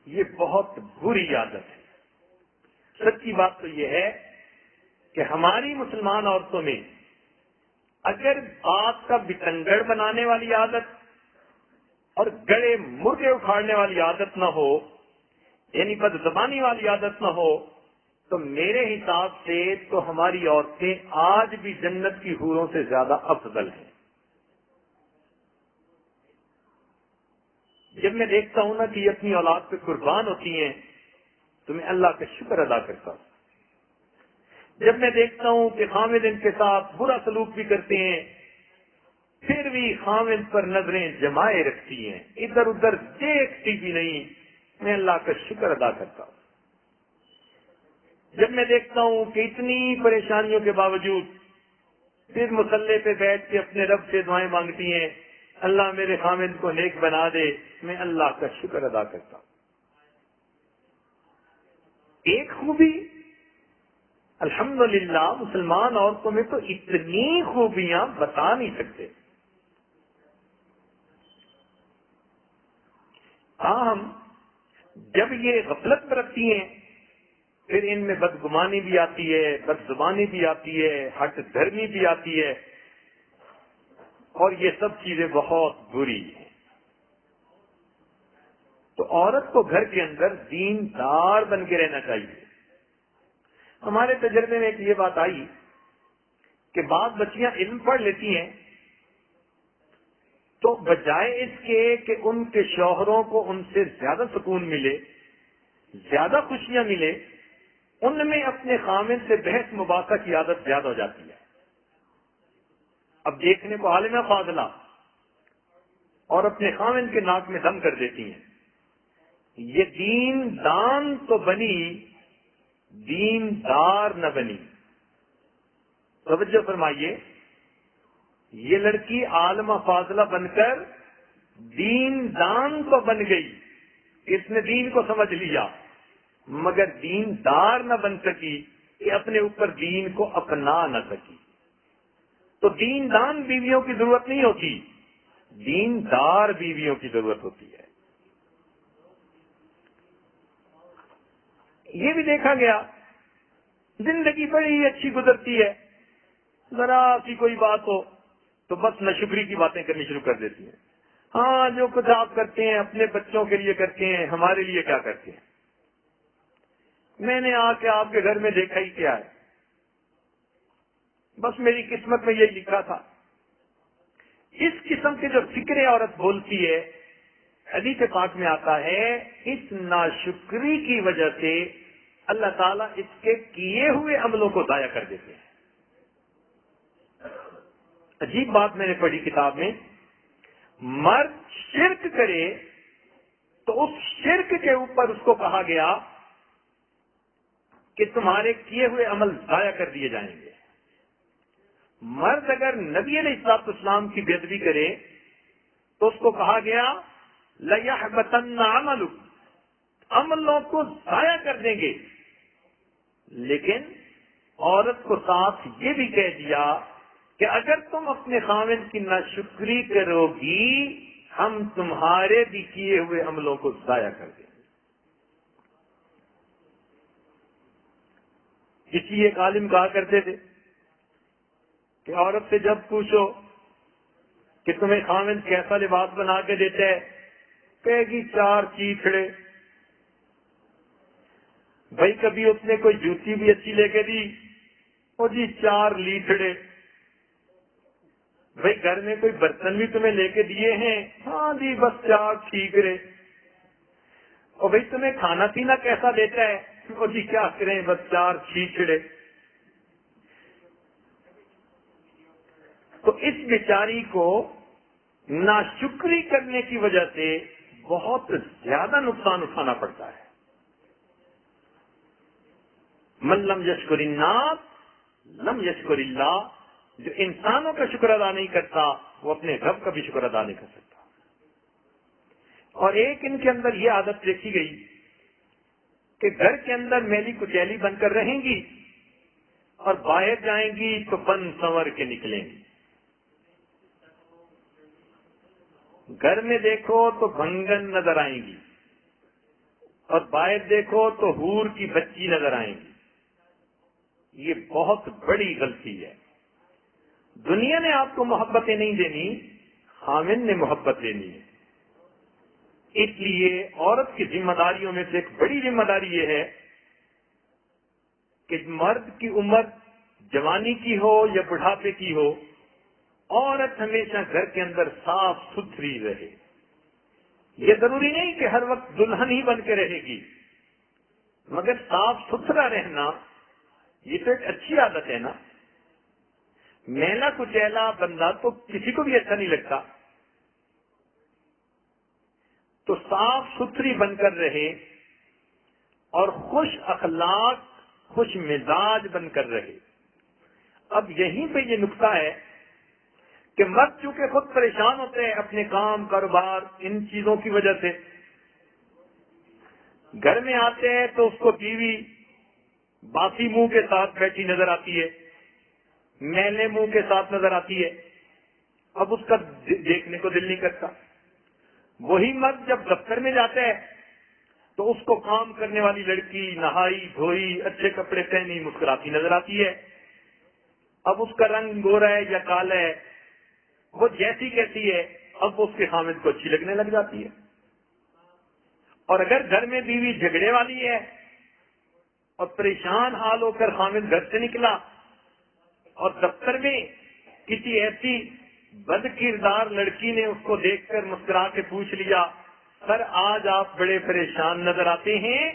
S2: یہ بہت بری عادت ہے. سچی بات تو یہ ہے کہ ہماری مسلمان عورتوں میں اگر بات کا بتنگڑ بنانے والی عادت اور گڑے مردے اکھاڑنے والی عادت نہ ہو، یعنی بد زبانی والی عادت نہ ہو، تو میرے حساب سے تو ہماری عورتیں آج بھی جنت کی حوروں سے زیادہ افضل ہیں. جب میں دیکھتا ہوں نا کہ یہ اپنی اولاد پہ قربان ہوتی ہیں تو میں اللہ کا شکر ادا کرتا ہوں. جب میں دیکھتا ہوں کہ خامد ان کے ساتھ برا سلوک بھی کرتے ہیں پھر بھی خامد پر نظریں جمائے رکھتی ہیں، ادھر ادھر دیکھتی بھی نہیں، میں اللہ کا شکر ادا کرتا ہوں. جب میں دیکھتا ہوں کہ اتنی پریشانیوں کے باوجود پھر مصلے پہ بیٹھ کے اپنے رب سے دعائیں مانگتی ہیں، اللہ میرے خامد کو نیک بنا دے، میں اللہ کا شکر ادا کرتا ہوں. ایک خوبی الحمدللہ مسلمان عورتوں میں تو اتنی خوبیاں بتا نہیں سکتے. ہم جب یہ غفلت برتتی ہیں پھر ان میں بدگمانی بھی آتی ہے، بد زبانی بھی آتی ہے، ہٹ دھرمی بھی آتی ہے، اور یہ سب چیزیں بہت بری ہیں. تو عورت کو گھر کے اندر دیندار بن کے رہنا چاہیے. ہمارے تجربے میں ایک یہ بات آئی کہ بعض بچیاں علم پڑھ لیتی ہیں تو بجائے اس کے کہ ان کے شوہروں کو ان سے زیادہ سکون ملے، زیادہ خوشیاں ملے، ان میں اپنے خامد سے بحث مباحثہ کی عادت زیادہ ہو جاتی ہے. اب دیکھنے کو عالمہ فاضلہ اور اپنے خامد کے ناک میں دم کر دیتی ہیں. یہ دین دان تو بنی، دیندار نہ بنی. توجہ فرمائیے، یہ لڑکی عالمہ فاضلہ بن کر دین دان تو بن گئی، اس نے دین کو سمجھ لیا، مگر دیندار نہ بن سکی کہ اپنے اوپر دین کو اپنا نہ سکی. تو دیندان بیویوں کی ضرورت نہیں ہوتی، دیندار بیویوں کی ضرورت ہوتی ہے. یہ بھی دیکھا گیا زندگی بڑی اچھی گزرتی ہے، ذرا سی کوئی بات ہو تو بس ناشکری کی باتیں کرنی شروع کر دیتی ہیں. ہاں جو کچھ آپ کرتے ہیں اپنے بچوں کے لیے کرتے ہیں، ہمارے لیے کیا کرتے ہیں؟ میں نے آ کے آپ کے گھر میں دیکھا ہی کیا ہے، بس میری قسمت میں یہ لکھا تھا. اس قسم کے جو فکریں عورت بولتی ہے، حدیث پاک میں آتا ہے اس ناشکری کی وجہ سے اللہ تعالیٰ اس کے کیے ہوئے عملوں کو ضائع کر دیتے ہیں. عجیب بات میں نے پڑھی کتاب میں، مرد شرک کرے تو اس شرک کے اوپر اس کو کہا گیا کہ تمہارے کیے ہوئے عمل ضائع کر دیے جائیں گے. مرد اگر نبی علیہ الصلوۃ والسلام کی بے ادبی کرے تو اس کو کہا گیا لَيَحْبَطَنَّ عَمَلُكَ، عملوں کو ضائع کر دیں گے. لیکن عورت کو ساتھ یہ بھی کہہ دیا کہ اگر تم اپنے خاوند کی ناشکری کرو گی ہم تمہارے بھی کیے ہوئے عملوں کو ضائع کر دیں گے. کسی ایک عالم کہا کرتے تھے کہ عورت سے جب پوچھو کہ تمہیں خاوند کیسا لباس بنا کے دیتا ہے، کہے گی 4 چیتھڑے. بھائی کبھی اس نے کوئی جوتی بھی اچھی لے کے دی، او جی 4 لیتھڑے. بھائی گھر میں کوئی برتن بھی تمہیں لے کے دیے ہیں، ہاں جی بس 4 ٹھیکرے. اور بھائی تمہیں کھانا پینا کیسا دیتا ہے، او جی کیا کریں بس 4 چھیچڑے. تو اس بیچاری کو ناشکری کرنے کی وجہ سے بہت زیادہ نقصان اٹھانا پڑتا ہے. من لم یشکر الناس لم یشکر اللہ، جو انسانوں کا شکر ادا نہیں کرتا وہ اپنے رب کا بھی شکر ادا نہیں کر سکتا. اور ایک ان کے اندر یہ عادت دیکھی گئی کہ گھر کے اندر میلی کچیلی بن کر رہیں گی اور باہر جائیں گی تو بن سنور کے نکلیں گی. گھر میں دیکھو تو بھنگن نظر آئیں گی اور باہر دیکھو تو حور کی بچی نظر آئیں گی. یہ بہت بڑی غلطی ہے. دنیا نے آپ کو محبتیں نہیں دینی، خاوند نے محبت دینی ہے. اس لیے عورت کی ذمہ داریوں میں سے ایک بڑی ذمہ داری یہ ہے کہ مرد کی عمر جوانی کی ہو یا بڑھاپے کی ہو، عورت ہمیشہ گھر کے اندر صاف ستھری رہے. یہ ضروری نہیں کہ ہر وقت دلہن ہی بن کے رہے گی، مگر صاف ستھرا رہنا یہ تو ایک اچھی عادت ہے نا. میلا کچیلا بندہ تو کسی کو بھی اچھا نہیں لگتا. تو صاف ستھری بن کر رہے اور خوش اخلاق خوش مزاج بن کر رہے. اب یہیں پہ یہ نقطہ ہے کہ مرد چونکہ خود پریشان ہوتے ہیں اپنے کام کاروبار ان چیزوں کی وجہ سے، گھر میں آتے ہیں تو اس کو بیوی باسی منہ کے ساتھ بیٹھی نظر آتی ہے، میلے منہ کے ساتھ نظر آتی ہے. اب اس کا دیکھنے کو دل نہیں کرتا. وہی مرد جب دفتر میں جاتا ہے تو اس کو کام کرنے والی لڑکی نہائی دھوئی اچھے کپڑے پہنی مسکراتی نظر آتی ہے. اب اس کا رنگ گورا ہے یا کالا ہے، وہ جیسی کیسی ہے، اب اس کے خامد کو اچھی لگنے لگ جاتی ہے. اور اگر گھر میں بیوی جھگڑے والی ہے اور پریشان حال ہو کر خامد گھر سے نکلا اور دفتر میں کسی ایسی بد کردار لڑکی نے اس کو دیکھ کر مسکرا کے پوچھ لیا سر آج آپ بڑے پریشان نظر آتے ہیں،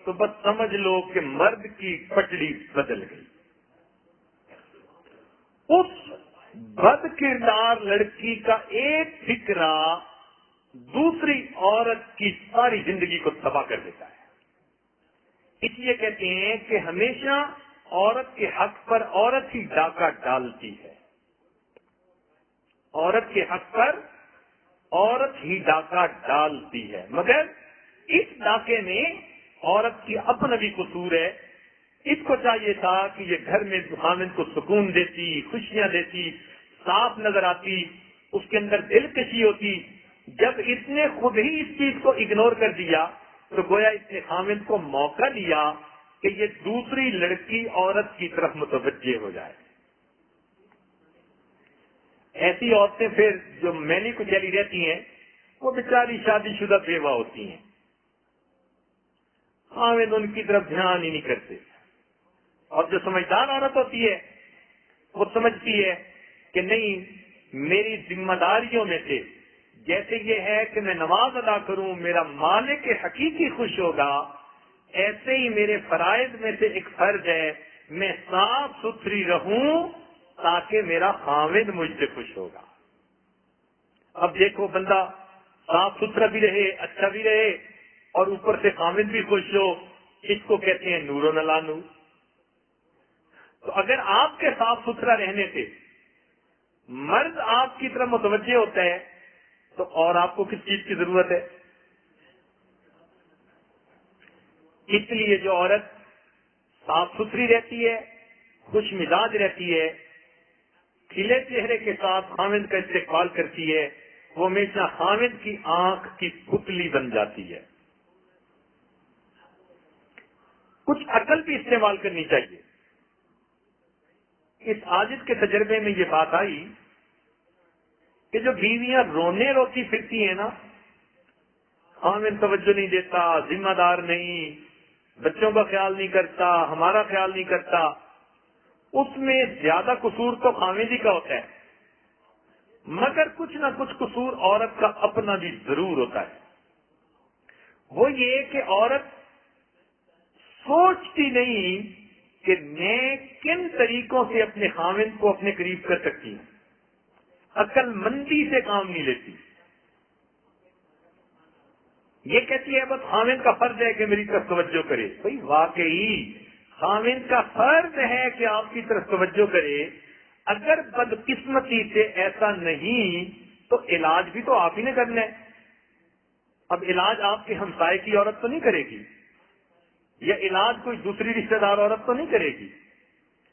S2: تو بس سمجھ لو کہ مرد کی پٹڑی بدل گئی. اس بد کردار لڑکی کا ایک فکرہ دوسری عورت کی ساری زندگی کو تباہ کر دیتا ہے. اس لیے کہتے ہیں کہ ہمیشہ عورت کے حق پر عورت ہی ڈاکہ ڈالتی ہے. عورت کے حق پر عورت ہی ڈاکہ ڈالتی ہے، مگر اس ڈاکے میں عورت کی اپنا بھی قصور ہے. اس کو چاہیے تھا کہ یہ گھر میں خاوند کو سکون دیتی، خوشیاں دیتی، صاف نظر آتی، اس کے اندر دلکشی ہوتی. جب اس نے خود ہی اس چیز کو اگنور کر دیا تو گویا اس نے خاوند کو موقع دیا کہ یہ دوسری لڑکی عورت کی طرف متوجہ ہو جائے. ایسی عورتیں پھر جو میلی کچیلی رہتی ہیں وہ بیچاری شادی شدہ بیوہ ہوتی ہیں، خاوند ان کی طرف دھیان ہی نہیں کرتے. اور جو سمجھدار عورت ہوتی ہے وہ سمجھتی ہے کہ نہیں، میری ذمہ داریوں میں سے جیسے یہ ہے کہ میں نماز ادا کروں میرا مالک حقیقی خوش ہوگا، ایسے ہی میرے فرائض میں سے ایک فرض ہے میں صاف ستھری رہوں تاکہ میرا خاوند مجھ سے خوش ہوگا. اب دیکھو بندہ صاف ستھرا بھی رہے، اچھا بھی رہے اور اوپر سے خاوند بھی خوش ہو، اس کو کہتے ہیں نور و نلا نور. تو اگر آپ کے صاف ستھرا رہنے سے مرد آپ کی طرف متوجہ ہوتا ہے تو اور آپ کو کس چیز کی ضرورت ہے؟ اس لیے جو عورت صاف ستھری رہتی ہے، خوش مزاج رہتی ہے، کھلے چہرے کے ساتھ خاوند کا استقبال کرتی ہے، وہ ہمیشہ خاوند کی آنکھ کی پتلی بن جاتی ہے. کچھ عقل بھی استعمال کرنی چاہیے. اس عاجز کے تجربے میں یہ بات آئی کہ جو بیویاں رونے روتی پھرتی ہیں نا، خاوند توجہ نہیں دیتا، ذمہ دار نہیں، بچوں کا خیال نہیں کرتا، ہمارا خیال نہیں کرتا، اس میں زیادہ قصور تو خاوند ہی کا ہوتا ہے، مگر کچھ نہ کچھ قصور عورت کا اپنا بھی ضرور ہوتا ہے. وہ یہ کہ عورت سوچتی نہیں کہ میں کن طریقوں سے اپنے خاوند کو اپنے قریب کر سکتی ہوں، عقل مندی سے کام نہیں لیتی. یہ کہتی ہے بس خاوند کا فرض ہے کہ میری طرف توجہ کرے. بھائی واقعی خاوند کا فرض ہے کہ آپ کی طرف توجہ کرے. اگر بدقسمتی سے ایسا نہیں تو علاج بھی تو آپ ہی نے کرنا ہے. اب علاج آپ کے ہمسائے کی عورت تو نہیں کرے گی، یا علاج کوئی دوسری رشتہ دار عورت تو نہیں کرے گی،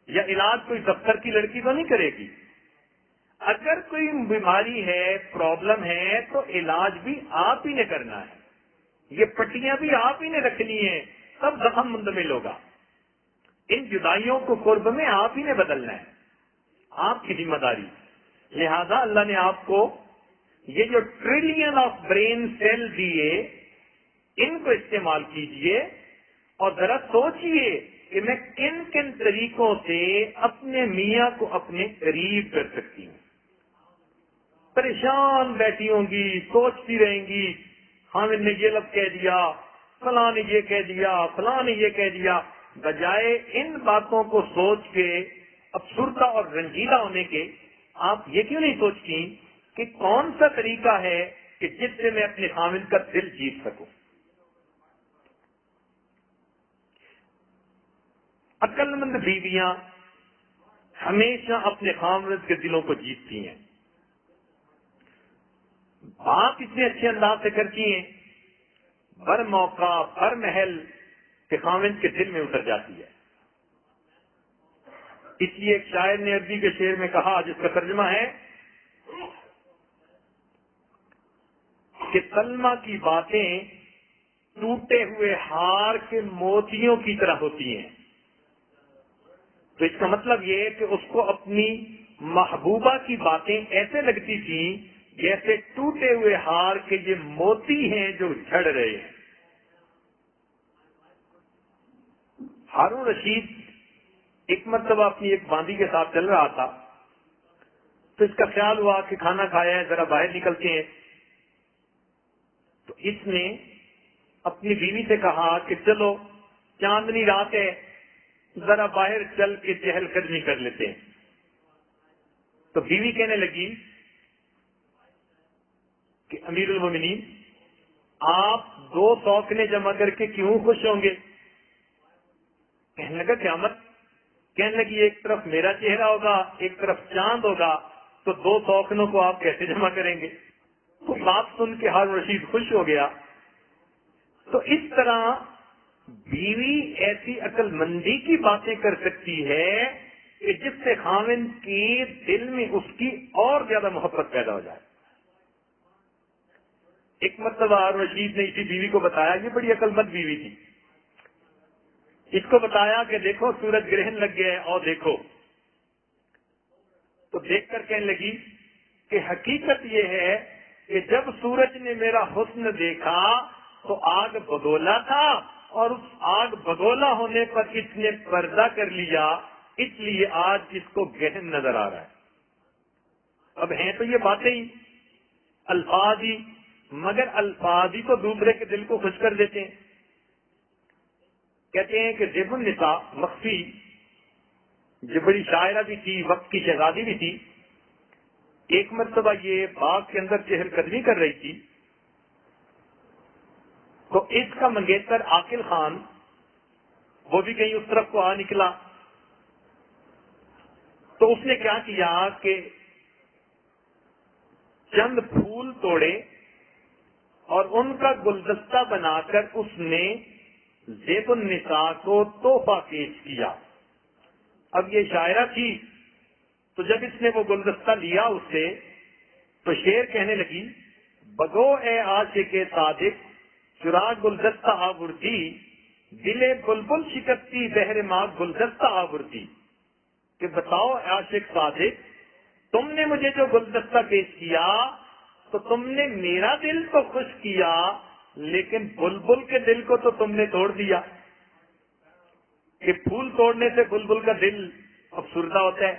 S2: یا علاج کوئی دفتر کی لڑکی تو نہیں کرے گی. اگر کوئی بیماری ہے، پرابلم ہے، تو علاج بھی آپ ہی نے کرنا ہے، یہ پٹیاں بھی آپ ہی نے رکھنی ہیں، تب زخم مندمل ہوگا۔ ان جدائیوں کو قرب میں آپ ہی نے بدلنا ہے، آپ کی ذمہ داری۔ لہذا اللہ نے آپ کو یہ جو ٹریلین آف برین سیل دیے، ان کو استعمال کیجئے اور ذرا سوچئے کہ میں کن کن طریقوں سے اپنے میاں کو اپنے قریب کر سکتی ہوں۔ پریشان بیٹھی ہوں گی، سوچتی رہیں گی، حامد نے یہ لفظ کہہ دیا، فلاں نے یہ کہہ دیا، فلاں نے یہ کہہ دیا، بجائے ان باتوں کو سوچ کے افسردہ اور رنجیدہ ہونے کے آپ یہ کیوں نہیں سوچتی کہ کون سا طریقہ ہے کہ جس سے میں اپنے خامد کا دل جیت سکوں۔ عقل مند بیویاں ہمیشہ اپنے خامد کے دلوں کو جیتتی ہیں، بات اتنے اچھے انداز سے کرتی ہیں، بر موقع بر محل کہ خامد کے دل میں اتر جاتی ہے۔ اس لیے ایک شاعر نے عربی کے شعر میں کہا، جس کا ترجمہ ہے کہ سلمہ کی باتیں ٹوٹے ہوئے ہار کے موتیوں کی طرح ہوتی ہیں۔ تو اس کا مطلب یہ ہے کہ اس کو اپنی محبوبہ کی باتیں ایسے لگتی تھیں جیسے ٹوٹے ہوئے ہار کے یہ موتی ہیں جو جھڑ رہے ہیں۔ ہارون رشید ایک مرتبہ اپنی ایک باندی کے ساتھ چل رہا تھا، تو اس کا خیال ہوا کہ کھانا کھایا ہے، ذرا باہر نکلتے ہیں۔ تو اس نے اپنی بیوی سے کہا کہ چلو چاندنی رات ہے، ذرا باہر چل کے چہل قدمی کر لیتے ہیں۔ تو بیوی کہنے لگی کہ امیر المومنین، آپ 2 سوکنے جمع کر کے کیوں خوش ہوں گے؟ کہنے لگا قیامت، کہنے لگی ایک طرف میرا چہرہ ہوگا، ایک طرف چاند ہوگا، تو 2 سوکنوں کو آپ کیسے جمع کریں گے؟ تو بات سن کے ہارون رشید خوش ہو گیا۔ تو اس طرح بیوی ایسی عقل مندی کی باتیں کر سکتی ہے کہ جس سے خاوند کی دل میں اس کی اور زیادہ محبت پیدا ہو جائے۔ ایک مرتبہ ہارون رشید نے اسی بیوی کو بتایا، یہ بڑی عقل مند بیوی تھی، اس کو بتایا کہ دیکھو سورج گرہن لگ گیا ہے، اور دیکھو، تو دیکھ کر کہنے لگی کہ حقیقت یہ ہے کہ جب سورج نے میرا حسن دیکھا تو آگ بگولا تھا، اور اس آگ بگولا ہونے پر اس نے پردہ کر لیا، اس لیے آج اس کو گہن نظر آ رہا ہے۔ اب ہیں تو یہ باتیں ہی، الفاظ ہی، مگر الفاظ ہی تو دوسرے کے دل کو خوش کر دیتے ہیں۔ کہتے ہیں کہ زیب النساء مخفی جو بڑی شاعرہ بھی تھی، وقت کی شہزادی بھی تھی، ایک مرتبہ یہ باغ کے اندر چہل قدمی کر رہی تھی، تو اس کا منگیتر عاقل خان وہ بھی کہیں اس طرف کو آ نکلا۔ تو اس نے کیا کیا کہ چند پھول توڑے اور ان کا گلدستہ بنا کر اس نے زیب النساء کو تحفہ پیش کیا۔ اب یہ شاعرہ تھی، تو جب اس نے وہ گلدستہ لیا اس سے، تو شعر کہنے لگی، بگو اے عاشق صادق چرا گلدستہ آوردی، دل بلبل شکستی بہر ماں گلدستہ آوردی، کہ بتاؤ عاشق صادق، تم نے مجھے جو گلدستہ پیش کیا تو تم نے میرا دل تو خوش کیا، لیکن بلبل کے دل کو تو تم نے توڑ دیا۔ کہ پھول توڑنے سے بلبل کا دل افسردہ ہوتا ہے،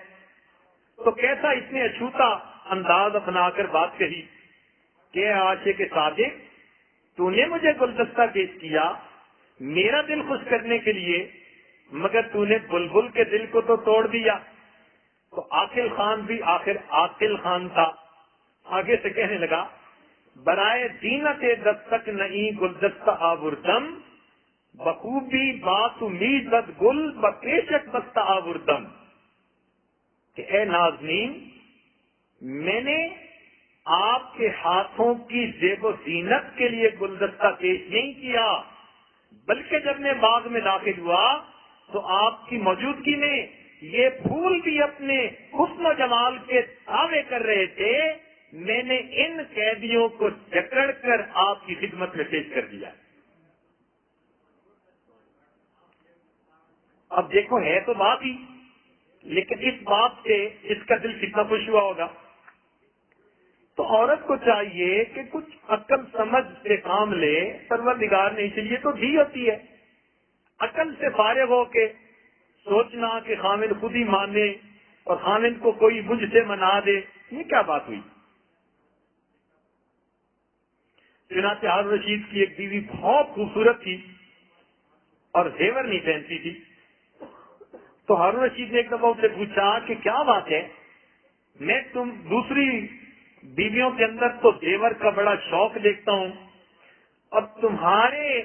S2: تو کیسا اس نے اچھوتا انداز اپنا کر بات کہی کہ عاشق صادق، تو نے مجھے گلدستہ پیش کیا میرا دل خوش کرنے کے لیے، مگر تو نے بلبل کے دل کو تو توڑ دیا۔ تو عاقل خان بھی آخر عاقل خان تھا، آگے سے کہنے لگا، برائے زینت دستک نہیں گلدستہ آوردم، بخوبی بات امید بد گل بکیشک بستہ آوردم، کہ اے ناظرین، میں نے آپ کے ہاتھوں کی زیب و زینت کے لیے گلدستہ پیش نہیں کیا، بلکہ جب میں باغ میں داخل ہوا تو آپ کی موجودگی میں
S3: یہ پھول بھی اپنے حسن و جمال کے دعوے کر رہے تھے، میں نے ان قیدیوں کو جکڑ کر آپ کی خدمت میں پیش کر دیا۔ اب دیکھو ہے تو بات ہی، لیکن اس بات سے اس کا دل کتنا خوش ہوا ہوگا۔ تو عورت کو چاہیے کہ کچھ عقل سمجھ سے کام لے، پروردگار نے اس لیے تو دی ہوتی ہے۔ عقل سے فارغ ہو کے سوچنا کہ خامد خود ہی مانے اور خامد کو کوئی مجھ سے منا دے، یہ کیا بات ہوئی؟ چنانچہ ہارون رشید کی ایک بیوی بہت خوبصورت تھی اور زیور نہیں پہنتی تھی، تو ہارون رشید نے ایک دفعہ اسے پوچھا کہ کیا بات ہے، میں تم دوسری بیویوں کے اندر تو زیور کا بڑا شوق دیکھتا ہوں اور تمہارے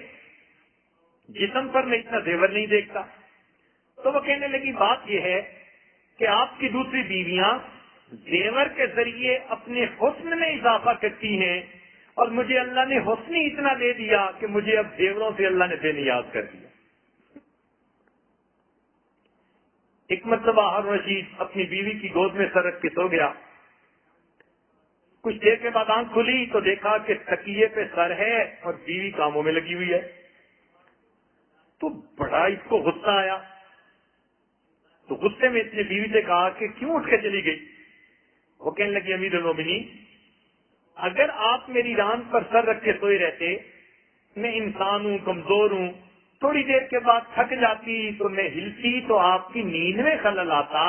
S3: جسم پر میں اتنا زیور نہیں دیکھتا۔ تو وہ کہنے لگی بات یہ ہے کہ آپ کی دوسری بیویاں زیور کے ذریعے اپنے حسن میں اضافہ کرتی ہیں اور مجھے اللہ نے حسن ہی اتنا دے دیا کہ مجھے اب زیوروں سے اللہ نے بے نیاز کر دیا۔ ایک مرتبہ ہارون رشید اپنی بیوی کی گود میں سر رکھ کے سو گیا، کچھ دیر کے بعد آنکھ کھلی تو دیکھا کہ تکیے پہ سر ہے اور بیوی کاموں میں لگی ہوئی ہے، تو بڑا اس کو غصہ آیا، تو غصے میں اس نے بیوی سے کہا کہ کیوں اٹھ کے چلی گئی؟ وہ کہنے لگی امیر المومنین، اگر آپ میری ران پر سر رکھ کے سوئے رہتے، میں انسان ہوں، کمزور ہوں، تھوڑی دیر کے بعد تھک جاتی تو میں ہلتی تو آپ کی نیند میں خلل آتا،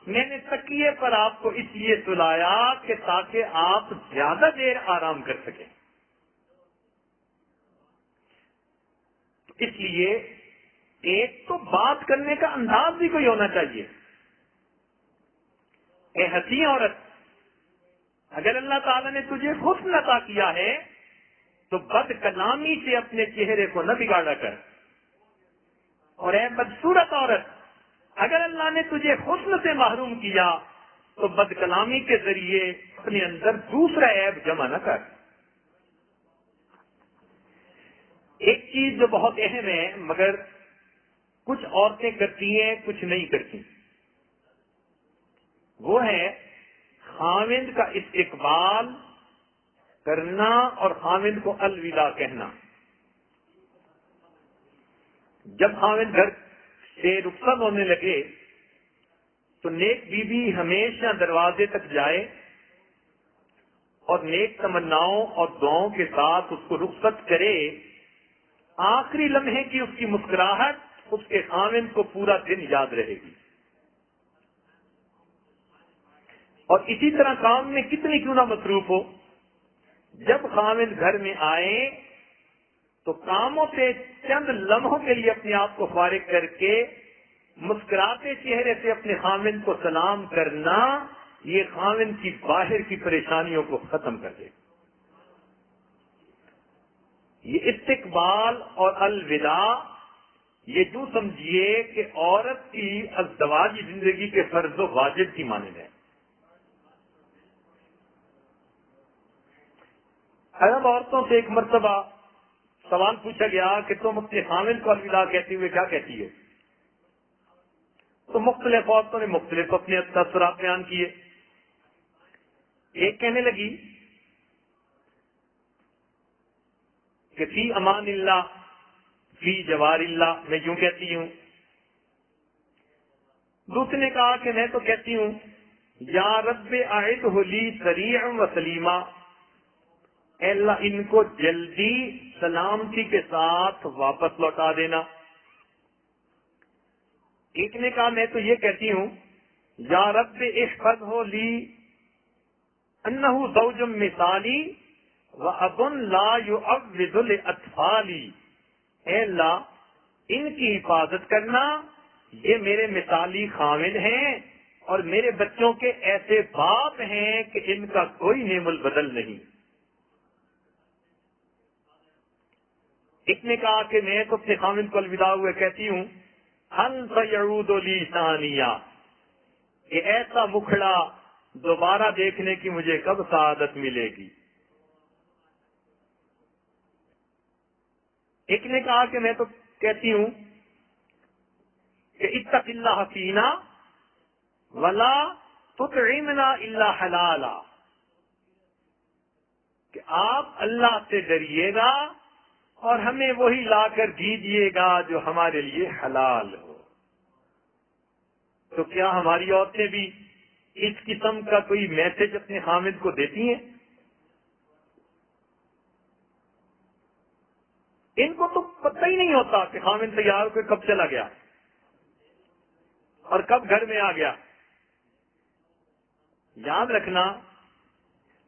S3: میں نے تکیے پر آپ کو اس لیے سلایا کہ تاکہ آپ زیادہ دیر آرام کر سکیں۔ اس لیے ایک تو بات کرنے کا انداز بھی کوئی ہونا چاہیے۔ اے حسین عورت، اگر اللہ تعالیٰ نے تجھے حسن عطا کیا ہے تو بد کلامی سے اپنے چہرے کو نہ بگاڑا کر، اور اے بدصورت عورت، اگر اللہ نے تجھے حسن سے محروم کیا تو بد کلامی کے ذریعے اپنے اندر دوسرا عیب جمع نہ کر۔ ایک چیز جو بہت اہم ہے مگر کچھ عورتیں کرتی ہیں کچھ نہیں کرتی، وہ ہے خاوند کا استقبال کرنا اور خاوند کو الوداع کہنا۔ جب خاوند گھر سے رخصت ہونے لگے تو نیک بیوی ہمیشہ دروازے تک جائے اور نیک تمناؤں اور دعاؤں کے ساتھ اس کو رخصت کرے، آخری لمحے کی اس کی مسکراہٹ اس کے خاوند کو پورا دن یاد رہے گی۔ اور اسی طرح کام میں کتنی کیوں نہ مصروف ہو، جب خاوند گھر میں آئے تو کاموں سے چند لمحوں کے لیے اپنے آپ کو فارغ کر کے مسکراتے چہرے سے اپنے خاوند کو سلام کرنا، یہ خاوند کی باہر کی پریشانیوں کو ختم کر دے۔ یہ استقبال اور الوداع یہ جو سمجھیے کہ عورت کی ازدواجی زندگی کے فرض و واجب کی مانند ہے۔ عرب عورتوں سے ایک مرتبہ سوال پوچھا گیا کہ تم اپنے خاوند کو الوداع کہتے ہوئے کیا کہتی ہے؟ تو مختلف عورتوں نے مختلف اپنے تاثرات بیان کیے۔ ایک کہنے لگی کہ فی امان اللہ فی جوار اللہ، میں یوں کہتی ہوں۔ دوسرے نے کہا کہ میں تو کہتی ہوں یا رب اعدہ لی سریعا و سلیما، اے اللہ ان کو جلدی سلامتی کے ساتھ واپس لوٹا دینا۔ ایک نے کہا میں تو یہ کہتی ہوں یا رب احفظہ لی انہ زوج مثالی وَأَبٌ لَا يُعَوِّدُ لِأَطْفَالِي، اے اللہ ان کی حفاظت کرنا، یہ میرے مثالی خاوند ہیں اور میرے بچوں کے ایسے باپ ہیں کہ ان کا کوئی نعم البدل نہیں۔ ایک نے کہا کہ میں تو اپنے خاوند کو الوداع ہوئے کہتی ہوں هل سيعود لي ثانیہ، کہ ایسا مکھڑا دوبارہ دیکھنے کی مجھے کب سعادت ملے گی۔ ایک نے کہا کہ میں تو کہتی ہوں کہ اتق اللہ فینا ولا تطعمنا الا حلالا، کہ آپ اللہ سے ڈریے گا اور ہمیں وہی لا کر دیجیے گا جو ہمارے لیے حلال ہو۔ تو کیا ہماری عورتیں بھی اس قسم کا کوئی میسج اپنے خامد کو دیتی ہیں؟ ان کو تو پتہ ہی نہیں ہوتا کہ خامد تیار ہو کے کب چلا گیا اور کب گھر میں آ گیا۔ یاد رکھنا،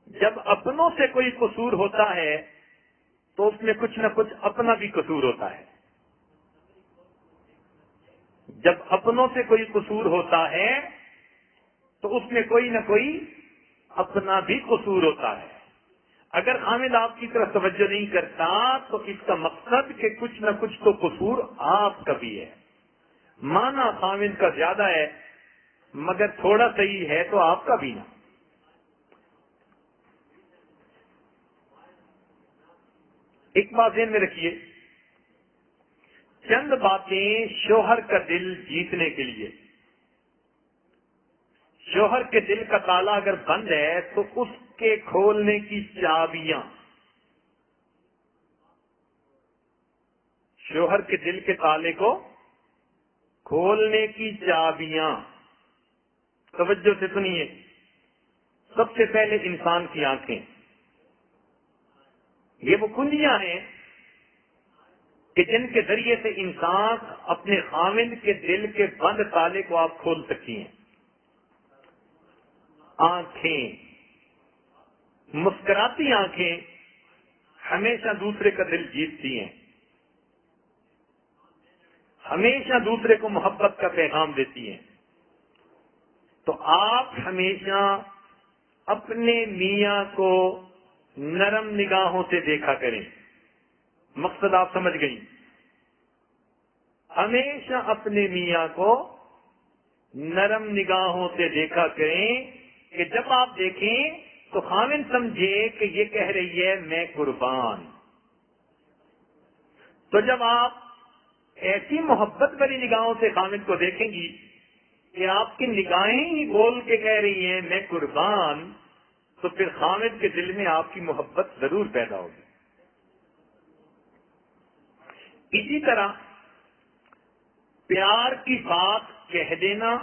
S3: جب اپنوں سے کوئی قصور ہوتا ہے تو اس میں کچھ نہ کچھ اپنا بھی قصور ہوتا ہے۔ جب اپنوں سے کوئی قصور ہوتا ہے تو اس میں کوئی نہ کوئی اپنا بھی قصور ہوتا ہے۔ اگر خامد آپ کی طرف توجہ نہیں کرتا تو اس کا مقصد کہ کچھ نہ کچھ تو قصور آپ کا بھی ہے۔ مانا خامد کا زیادہ ہے مگر تھوڑا صحیح ہے تو آپ کا بھی نہ۔ ایک بات ذہن میں رکھیے، چند باتیں شوہر کا دل جیتنے کے لیے۔ شوہر کے دل کا تالا اگر بند ہے تو اس کے کھولنے کی چابیاں، شوہر کے دل کے تالے کو کھولنے کی چابیاں، توجہ سے سنیے، سب سے پہلے انسان کی آنکھیں۔ یہ وہ کنجیاں ہیں کہ جن کے ذریعے سے انسان اپنے خامند کے دل کے بند تالے کو آپ کھول سکتی ہیں۔ آنکھیں، مسکراتی آنکھیں ہمیشہ دوسرے کا دل جیتتی ہیں، ہمیشہ دوسرے کو محبت کا پیغام دیتی ہیں۔ تو آپ ہمیشہ اپنے میاں کو نرم نگاہوں سے دیکھا کریں۔ مقصد آپ سمجھ گئی؟ ہمیشہ اپنے میاں کو نرم نگاہوں سے دیکھا کریں کہ جب آپ دیکھیں تو خامن سمجھے کہ یہ کہہ رہی ہے میں قربان۔ تو جب آپ ایسی محبت بھری نگاہوں سے خامن کو دیکھیں گی کہ آپ کی نگاہیں ہی بول کے کہہ رہی ہیں میں قربان، تو پھر خامد کے دل میں آپ کی محبت ضرور پیدا ہوگی۔ اسی طرح پیار کی بات کہہ دینا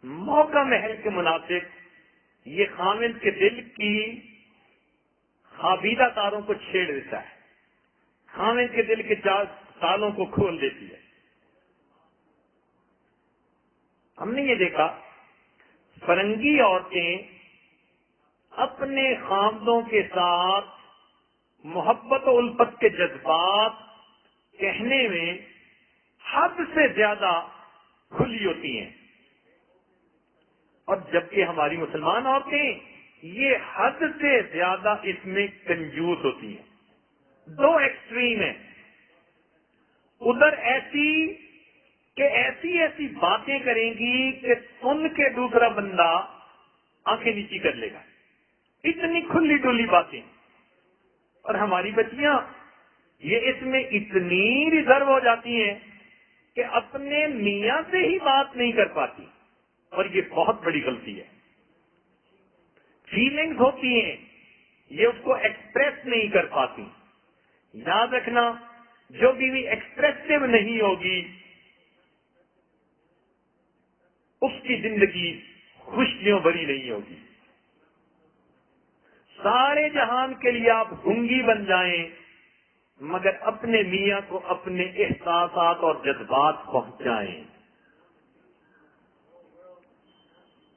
S3: موقع محل کے مناسب، یہ خامد کے دل کی خوابیدہ تاروں کو چھیڑ دیتا ہے، خامد کے دل کے تالوں کو کھول دیتی ہے۔ ہم نے یہ دیکھا فرنگی عورتیں اپنے خامدوں کے ساتھ محبت و الفت کے جذبات کہنے میں حد سے زیادہ کھلی ہوتی ہیں، اور جبکہ ہماری مسلمان عورتیں یہ حد سے زیادہ اس میں کنجوس ہوتی ہیں۔ دو ایکسٹریم ہیں، ادھر ایسی باتیں کریں گی کہ سن کے دوسرا بندہ آنکھیں نیچی کر لے گا، اتنی کھلی ڈولی باتیں۔ اور ہماری بچیاں یہ اس میں اتنی ریزرو ہو جاتی ہیں کہ اپنے میاں سے ہی بات نہیں کر پاتی، اور یہ بہت بڑی غلطی ہے۔ فیلنگز ہوتی ہیں، یہ اس کو ایکسپریس نہیں کر پاتی۔ یاد رکھنا، جو بیوی ایکسپریسو نہیں ہوگی اس کی زندگی خوشیوں بھری نہیں ہوگی۔ سارے جہان کے لیے آپ گنگی بن جائیں مگر اپنے میاں کو اپنے احساسات اور جذبات پہنچائیں۔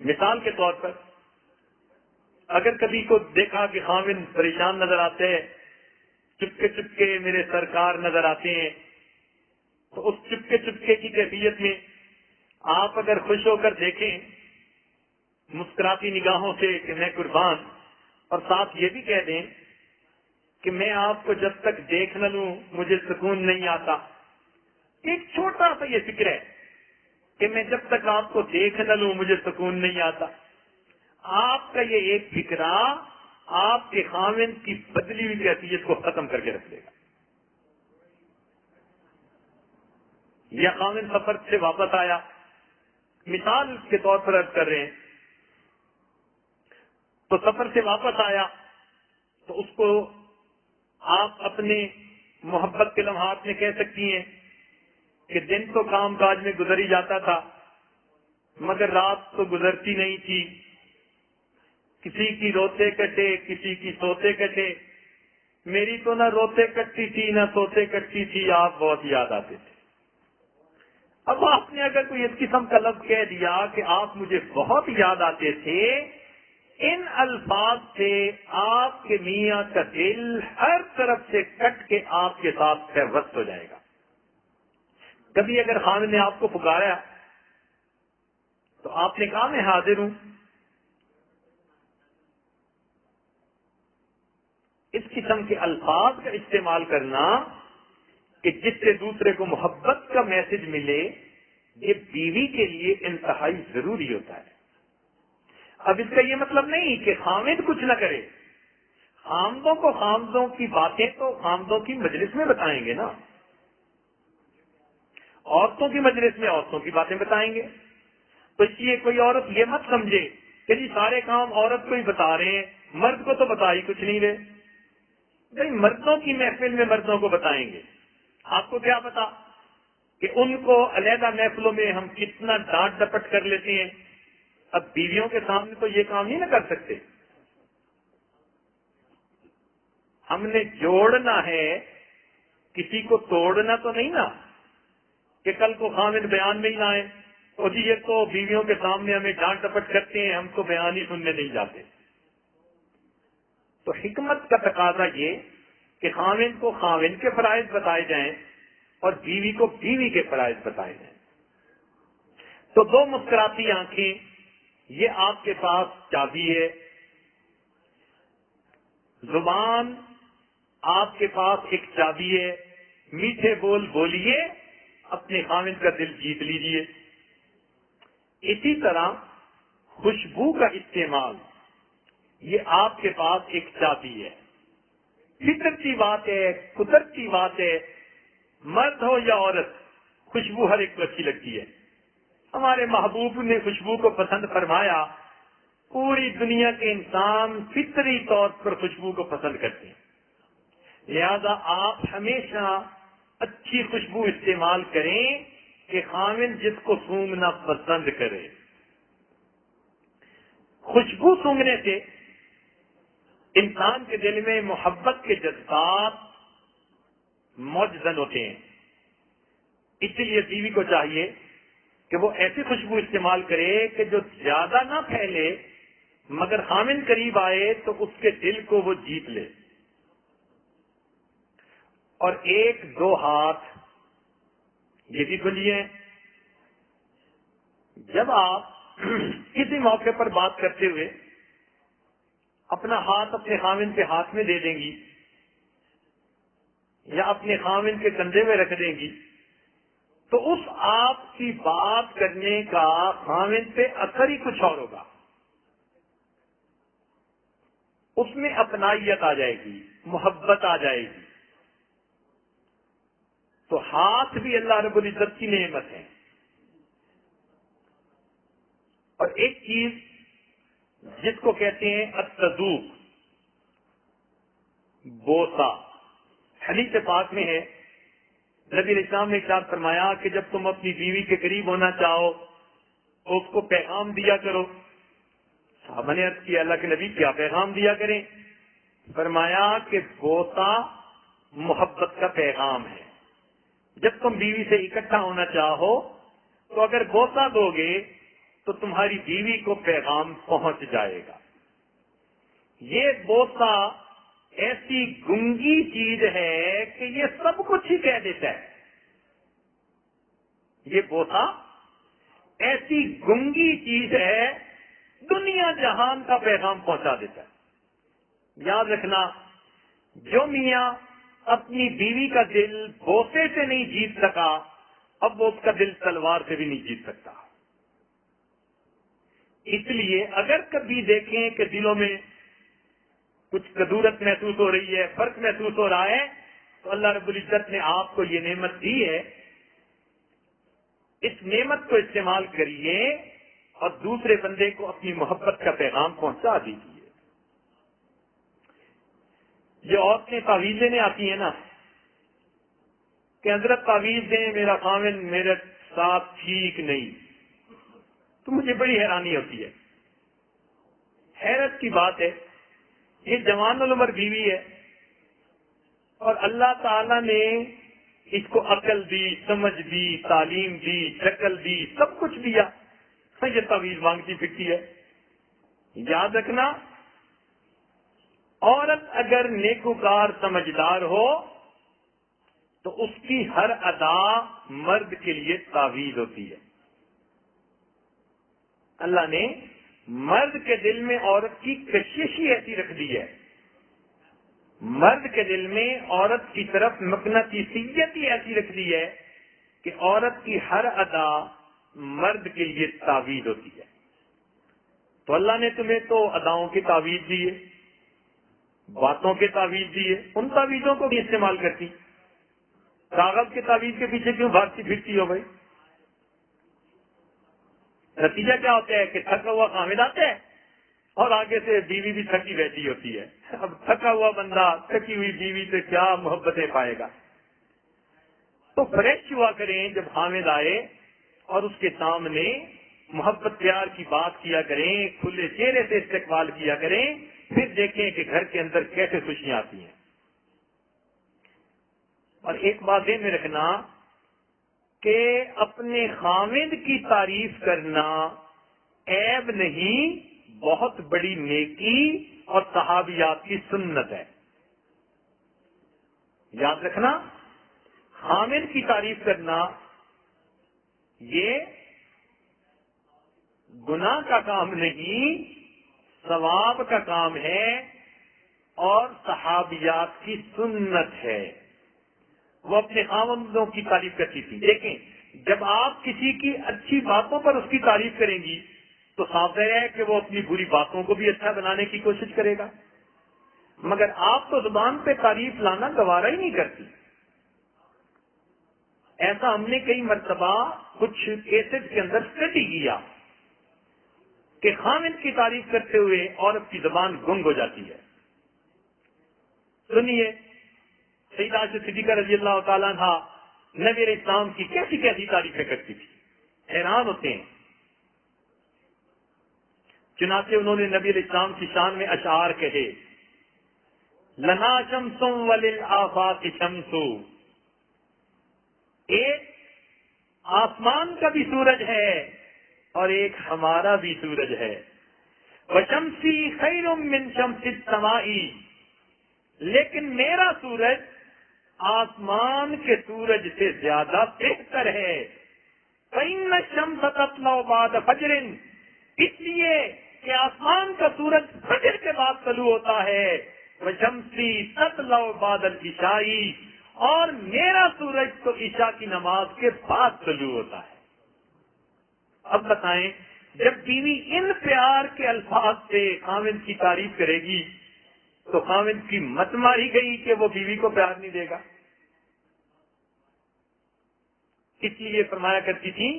S3: مثال کے طور پر اگر کبھی کو دیکھا کہ خاوند پریشان نظر آتے ہیں، چپکے چپکے میرے سرکار نظر آتے ہیں، تو اس چپکے چپکے کی کیفیت میں آپ اگر خوش ہو کر دیکھیں مسکراتی نگاہوں سے کہ میں قربان، اور ساتھ یہ بھی کہہ دیں کہ میں آپ کو جب تک دیکھ نہ لوں مجھے سکون نہیں آتا، ایک چھوٹا سا یہ فکر ہے کہ میں جب تک آپ کو دیکھ نہ لوں مجھے سکون نہیں آتا، آپ کا یہ ایک فکرہ آپ کے خاوند کی بدلی ہوئی کیفیت کو ختم کر کے رکھ دے گا۔ یا خاوند سفر سے واپس آیا مثال کے طور پر عرض کر رہے ہیں، تو سفر سے واپس آیا تو اس کو آپ اپنے محبت کے لمحات میں کہہ سکتی ہیں کہ دن تو کام کاج میں گزر ہی جاتا تھا، مگر رات تو گزرتی نہیں تھی، کسی کی روتے کٹے کسی کی سوتے کٹے، میری تو نہ روتے کٹتی تھی نہ سوتے کٹتی تھی، آپ بہت یاد آتے تھے۔ اب آپ نے اگر کوئی اس قسم کا لفظ کہہ دیا کہ آپ مجھے بہت یاد آتے تھے، ان الفاظ سے آپ کے میاں کا دل ہر طرف سے کٹ کے آپ کے ساتھ پیوست ہو جائے گا۔ کبھی اگر خامد نے آپ کو پکارا تو آپ نے کہا میں حاضر ہوں، اس قسم کے الفاظ کا استعمال کرنا کہ جس سے دوسرے کو محبت کا میسج ملے، یہ بیوی کے لیے انتہائی ضروری ہوتا ہے۔ اب اس کا یہ مطلب نہیں کہ خامد کچھ نہ کرے، خامدوں کو خامدوں کی باتیں تو خامدوں کی مجلس میں بتائیں گے نا، عورتوں کی مجلس میں عورتوں کی باتیں بتائیں گے۔ تو اس لیے کوئی عورت یہ مت سمجھے کہ جی سارے کام عورت کو ہی بتا رہے ہیں، مرد کو تو بتا ہی کچھ نہیں رہے۔ بھائی مردوں کی محفل میں مردوں کو بتائیں گے، آپ کو کیا پتا کہ ان کو علیحدہ محفلوں میں ہم کتنا ڈانٹ ڈپٹ کر لیتے ہیں۔ اب بیویوں کے سامنے تو یہ کام نہیں نہ کر سکتے، ہم نے جوڑنا ہے، کسی کو توڑنا تو نہیں نا کہ کل کو خامد بیان میں ہی نہ آئے اور جی یہ تو بیویوں کے سامنے ہمیں ڈانٹ ڈپٹ کرتے ہیں، ہم تو بیان ہی سننے نہیں جاتے۔ تو حکمت کا تقاضا یہ کہ خاوند کو خاوند کے فرائض بتائے جائیں اور بیوی کو بیوی کے فرائض بتائے جائیں۔ تو دو مسکراتی آنکھیں، یہ آپ کے پاس چابی ہے۔ زبان آپ کے پاس ایک چابی ہے، میٹھے بول بولیے، اپنے خاوند کا دل جیت لیجئے۔ اسی طرح خوشبو کا استعمال، یہ آپ کے پاس ایک چابی ہے۔ فطرتی بات ہے، قدرتی بات ہے، مرد ہو یا عورت، خوشبو ہر ایک کو اچھی لگتی ہے۔ ہمارے محبوب نے خوشبو کو پسند فرمایا، پوری دنیا کے انسان فطری طور پر خوشبو کو پسند کرتے ہیں، لہذا آپ ہمیشہ اچھی خوشبو استعمال کریں کہ خاوند جس کو سونگنا پسند کرے۔ خوشبو سونگنے سے انسان کے دل میں محبت کے جذبات موجزن ہوتے ہیں، اس لیے بیوی کو چاہیے کہ وہ ایسی خوشبو استعمال کرے کہ جو زیادہ نہ پھیلے مگر خاوند قریب آئے تو اس کے دل کو وہ جیت لے۔ اور ایک دو ہاتھ یہ بھی بنیے، جب آپ کسی موقع پر بات کرتے ہوئے اپنا ہاتھ اپنے خاوند کے ہاتھ میں دے دیں گی یا اپنے خاوند کے کندھے میں رکھ دیں گی تو اس آپ کی بات کرنے کا خاوند پہ اثر ہی کچھ اور ہوگا، اس میں اپنائیت آ جائے گی، محبت آ جائے گی۔ تو ہاتھ بھی اللہ رب العزت کی نعمت ہے۔ اور ایک چیز جس کو کہتے ہیں التذوق، بوسہ، حدیث پاک میں ہے، نبی علیہ السلام نے ارشاد فرمایا کہ جب تم اپنی بیوی کے قریب ہونا چاہو تو اس کو پیغام دیا کرو۔ صحابہ نے عرض کیا اللہ کے نبی کیا پیغام دیا کریں؟ فرمایا کہ بوسہ محبت کا پیغام ہے۔ جب تم بیوی سے اکٹھا ہونا چاہو تو اگر بوسہ دو گے تو تمہاری بیوی کو پیغام پہنچ جائے گا۔ یہ بوسہ ایسی گنگی چیز ہے کہ یہ سب کچھ ہی کہہ دیتا ہے۔ یہ بوسہ ایسی گنگی چیز ہے، دنیا جہان کا پیغام پہنچا دیتا ہے۔ یاد رکھنا، جو میاں اپنی بیوی کا دل بوسے سے نہیں جیت سکا، اب وہ اس کا دل تلوار سے بھی نہیں جیت سکتا۔ اس لیے اگر کبھی دیکھیں کہ دلوں میں کچھ کدورت محسوس ہو رہی ہے، فرق محسوس ہو رہا ہے، تو اللہ رب العزت نے آپ کو یہ نعمت دی ہے اس نعمت کو استعمال کریے اور دوسرے بندے کو اپنی محبت کا پیغام پہنچا دیجیے. یہ عورتیں تعویذیں میں آتی ہیں نا کہ حضرت تعویذ دیں میرا خاوند میرے ساتھ ٹھیک نہیں، تو مجھے بڑی حیرانی ہوتی ہے. حیرت کی بات ہے، یہ جوان العمر بیوی ہے اور اللہ تعالی نے اس کو عقل دی، سمجھ دی، تعلیم دی، شکل دی، سب کچھ دیا، یہ تعویذ مانگتی پھرتی ہے. یاد رکھنا، عورت اگر نیکوکار سمجھدار ہو تو اس کی ہر ادا مرد کے لیے تعویذ ہوتی ہے. اللہ نے مرد کے دل میں عورت کی کشش ہی ایسی رکھ دی ہے، مرد کے دل میں عورت کی طرف مقناطیسیت ہی ایسی رکھ دی ہے کہ عورت کی ہر ادا مرد کے لیے تعویذ ہوتی ہے. تو اللہ نے تمہیں تو اداؤں کی تعویذ دی ہے، باتوں کے تعویذ دی ہے، ان تعویذوں کو بھی استعمال کرتی. کاغذ کے تعویذ کے پیچھے کیوں بھاگتی پھرتی ہو بھائی؟ نتیجہ کیا ہوتا ہے کہ تھکا ہوا خامد آتا ہے اور آگے سے بیوی بھی تھکی بیٹھی ہوتی ہے. اب تھکا ہوا بندہ تھکی ہوئی بیوی سے کیا محبتیں پائے گا؟ تو فریش ہوا کریں جب حامد آئے اور اس کے سامنے محبت پیار کی بات کیا کریں، کھلے چہرے سے استقبال کیا کریں، پھر دیکھیں کہ گھر کے اندر کیسے خوشیاں آتی ہیں. اور ایک بات ذہن میں رکھنا کہ اپنے خامد کی تعریف کرنا عیب نہیں، بہت بڑی نیکی اور صحابیات کی سنت ہے. یاد رکھنا، خامد کی تعریف کرنا یہ گناہ کا کام نہیں، ثواب کا کام ہے اور صحابیات کی سنت ہے. وہ اپنے خاوندوں کی تعریف کرتی تھی. دیکھیں، جب آپ کسی کی اچھی باتوں پر اس کی تعریف کریں گی تو صاف ہے کہ وہ اپنی بری باتوں کو بھی اچھا بنانے کی کوشش کرے گا. مگر آپ تو زبان پہ تعریف لانا گوارا ہی نہیں کرتی. ایسا ہم نے کئی مرتبہ کچھ کیسز کے اندر اسٹڈی کیا کہ خامد کی تعریف کرتے ہوئے عورت کی زبان گنگ ہو جاتی ہے. سنیے، سیدہ عائشہ صدیقہ رضی اللہ تعالیٰ عنہا نبی علیہ السلام کی کیسی کیسی تعریفیں کرتی تھی، حیران ہوتے ہیں. چنانچہ انہوں نے نبی علیہ السلام کی شان میں اشعار کہے، لنا شمس وللآفاق شمس، ایک آسمان کا بھی سورج ہے اور ایک ہمارا بھی سورج ہے. وشمسی خیر من شمس السماء، لیکن میرا سورج آسمان کے سورج سے زیادہ بہتر ہے. فإن الشمس تطلع بعد فجر، اس لیے کہ آسمان کا سورج فجر کے بعد طلوع ہوتا ہے. وشمسی تطلع بعد العشاء، اور میرا سورج تو عشاء کی نماز کے بعد طلوع ہوتا ہے. اب بتائیں، جب بیوی ان پیار کے الفاظ سے خاوند کی تعریف کرے گی تو خاوند کی مت ماری گئی کہ وہ بیوی کو پیار نہیں دے گا. اس لیے فرمایا کرتی تھی،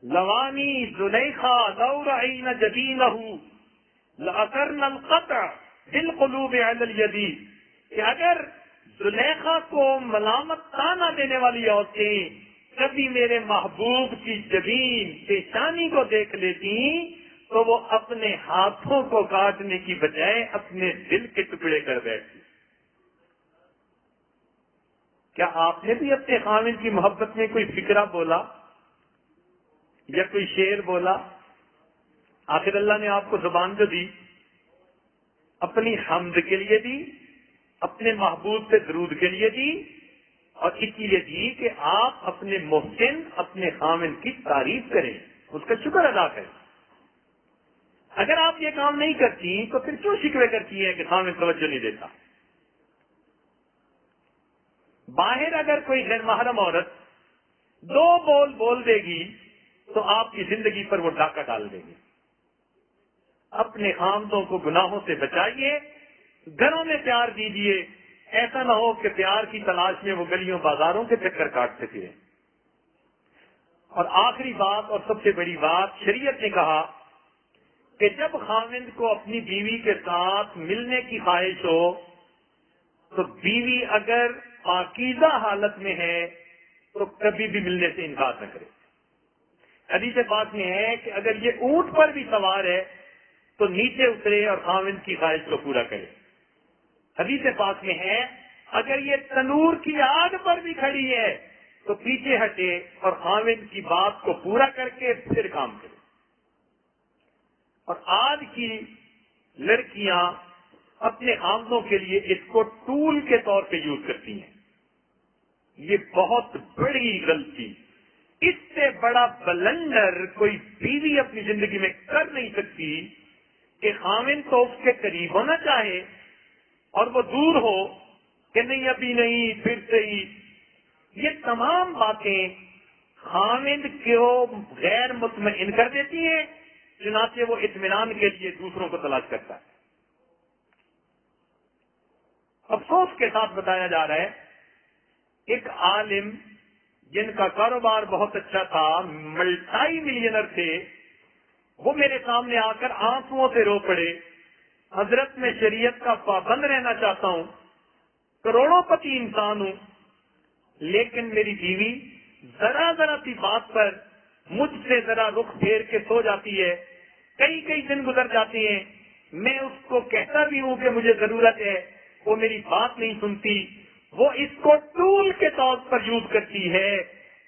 S3: لوانی زلیخا لو رأین جبینہ لأثرن القطع بالقلوب علی الید، کہ اگر زلیخا کو ملامت تانا دینے والی عورتیں کبھی میرے محبوب کی جبین پیشانی کو دیکھ لیتی تو وہ اپنے ہاتھوں کو کاٹنے کی بجائے اپنے دل کے ٹکڑے کر بیٹھتی. کیا آپ نے بھی اپنے خاوند کی محبت میں کوئی فکرہ بولا یا کوئی شعر بولا؟ آخر اللہ نے آپ کو زبان جو دی، اپنی حمد کے لیے دی، اپنے محبوب سے درود کے لیے دی، اور اس لیے دی کہ آپ اپنے محسن اپنے خاوند کی تعریف کریں، اس کا شکر ادا کریں. اگر آپ یہ کام نہیں کرتی تو پھر کیوں شکوے کرتی ہیں کہ خاوند توجہ نہیں دیتا؟ باہر اگر کوئی غیر محرم عورت دو بول بول دے گی تو آپ کی زندگی پر وہ ڈاکہ ڈال دے گی. اپنے خاوندوں کو گناہوں سے بچائیے، گھروں میں پیار دیجیے. ایسا نہ ہو کہ پیار کی تلاش میں وہ گلیوں بازاروں کے چکر کاٹتے پھریں. اور آخری بات اور سب سے بڑی بات، شریعت نے کہا کہ جب خاوند کو اپنی بیوی کے ساتھ ملنے کی خواہش ہو تو بیوی اگر پاکیزہ حالت میں ہے تو کبھی بھی ملنے سے انکار نہ کرے۔ حدیث پاک میں ہے کہ اگر یہ اونٹ پر بھی سوار ہے تو نیچے اترے اور خاوند کی خواہش کو پورا کرے۔ حدیث پاک میں ہے اگر یہ تنور کی آگ پر بھی کھڑی ہے تو پیچھے ہٹے اور خاوند کی بات کو پورا کر کے پھر کام کرے۔ اور آج کی لڑکیاں اپنے خاوندوں کے لیے اس کو ٹول کے طور پہ یوز کرتی ہیں۔ یہ بہت بڑی غلطی، اس سے بڑا بلنڈر کوئی بیوی اپنی زندگی میں کر نہیں سکتی کہ خاوند تو اس کے قریب ہونا چاہے اور وہ دور ہو کہ نہیں ابھی نہیں پھر سے ہی۔ یہ تمام باتیں خاوند کو غیر مطمئن کر دیتی ہیں، چنانچہ وہ اطمینان کے لیے دوسروں کو تلاش کرتا ہے۔ افسوس کے ساتھ بتایا جا رہا ہے ایک عالم جن کا کاروبار بہت اچھا تھا، ملٹائی ملینر تھے، وہ میرے سامنے آ کر آنسوؤں سے رو پڑے، حضرت میں شریعت کا پابند رہنا چاہتا ہوں، کروڑوں پتی انسان ہوں، لیکن میری بیوی ذرا ذرا سی بات پر مجھ سے ذرا رخ پھیر کے سو جاتی ہے، کئی دن گزر جاتے ہیں، میں اس کو کہتا بھی ہوں کہ مجھے ضرورت ہے، وہ میری بات نہیں سنتی، وہ اس کو ٹول کے طور پر یوز کرتی ہے۔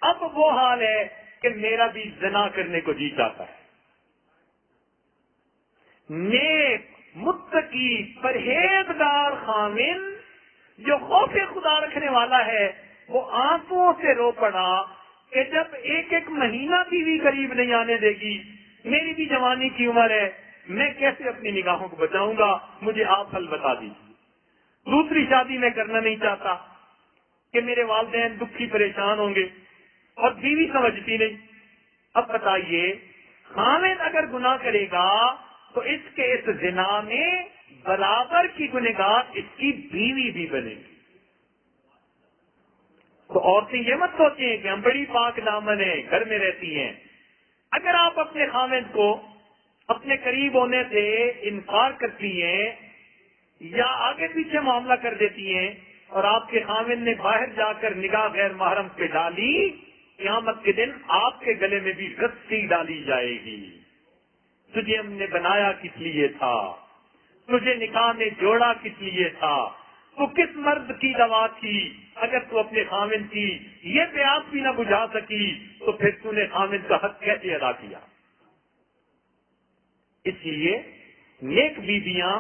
S3: اب وہ حال ہے کہ میرا بھی زنا کرنے کو جی چاہتا ہے۔ نیک متقی پرہیزگار خاوند جو خوف خدا رکھنے والا ہے وہ آنسوؤں سے رو پڑا کہ جب ایک مہینہ بیوی قریب نہیں آنے دے گی، میری بھی جوانی کی عمر ہے، میں کیسے اپنی نگاہوں کو بچاؤں گا، مجھے آپ حل بتا دیجیے۔ دوسری شادی میں کرنا نہیں چاہتا کہ میرے والدین دکھی پریشان ہوں گے، اور بیوی سمجھتی نہیں۔ اب بتائیے خاوند اگر گناہ کرے گا تو اس کے اس زنا میں برابر کی گنہگار اس کی بیوی بھی بنے گی۔ تو عورتیں یہ مت سوچیں کہ ہم بڑی پاک دامن ہیں، گھر میں رہتی ہیں۔ اگر آپ اپنے خاوند کو اپنے قریب ہونے سے انکار کرتی ہیں یا آگے پیچھے معاملہ کر دیتی ہیں اور آپ کے خاوند نے باہر جا کر نگاہ غیر محرم پہ ڈالی، قیامت کے دن آپ کے گلے میں بھی رسی ڈالی جائے گی۔ تجھے ہم نے بنایا کس لیے تھا، تجھے نکاح میں جوڑا کس لیے تھا، تو کس مرد کی دوا تھی، اگر تو اپنے خاوند کی یہ پیاس بھی نہ بجھا سکی تو پھر تو نے خاوند کا حق کیسے ادا کیا۔ اس لیے نیک بیویاں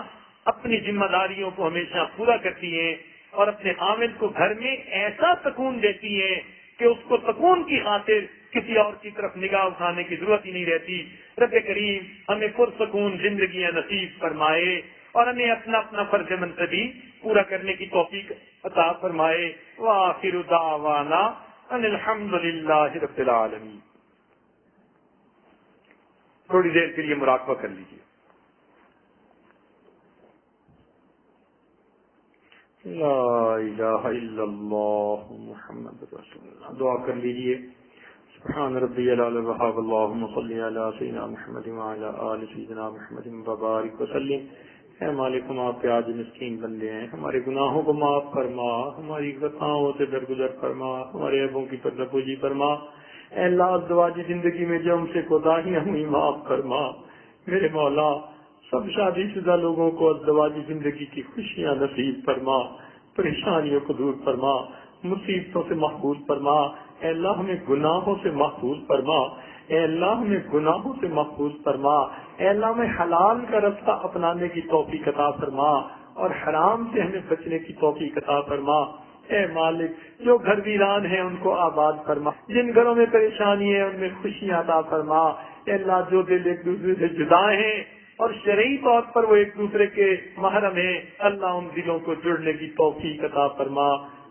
S3: اپنی ذمہ داریوں کو ہمیشہ پورا کرتی ہیں اور اپنے خاوند کو گھر میں ایسا سکون دیتی ہیں کہ اس کو سکون کی خاطر کسی اور کی طرف نگاہ اٹھانے کی ضرورت ہی نہیں رہتی۔ رب کریم ہمیں پرسکون زندگیاں نصیب فرمائے اور ہمیں اپنا اپنا فرض منصبی پورا کرنے کی توفیق عطا فرمائے۔ وآخر دعوانا ان الحمد للہ رب العالمین۔ تھوڑی دیر کے لیے مراقبہ کر لیجیے۔ لا الہ الا اللہ محمد رسول اللہ۔ دعا کر لیجیے۔ سبحان ربی العلی الوہاب، اللہم صلی علی سیدنا محمد وعلی آل سیدنا محمد وبارک وسلم۔ اے مالک، ہم آپ کے عاجز مسکین بندے ہیں، ہمارے گناہوں کو معاف فرما، ہماری خطاؤں سے درگزر فرما، ہمارے عیبوں کی پردہ پوشی فرما۔ اے اللہ، ازدواجی زندگی میں جو ہم سے کوتاہیاں ہوئی معاف فرما۔ میرے مولا، سب شادی شدہ لوگوں کو ازدواجی زندگی کی خوشیاں نصیب فرما، پریشانیوں کو دور فرما، مصیبتوں سے محفوظ فرما۔ اے اللہ، ہمیں گناہوں سے محفوظ فرما۔ اے اللہ، ہمیں گناہوں سے محفوظ فرما۔ اے اللہ، ہمیں حلال کا رستہ اپنانے کی توفیق عطا فرما اور حرام سے ہمیں بچنے کی توفیق عطا فرما۔ اے مالک، جو گھر ویران ہیں ان کو آباد فرما، جن گھروں میں پریشانی ہے ان میں خوشیاں عطا فرما۔ اے اللہ، جو دل ایک دوسرے سے جدا ہیں اور شرعی طور پر وہ ایک دوسرے کے محرم ہیں، اللہ ان دلوں کو جڑنے کی توفیق عطا فرما۔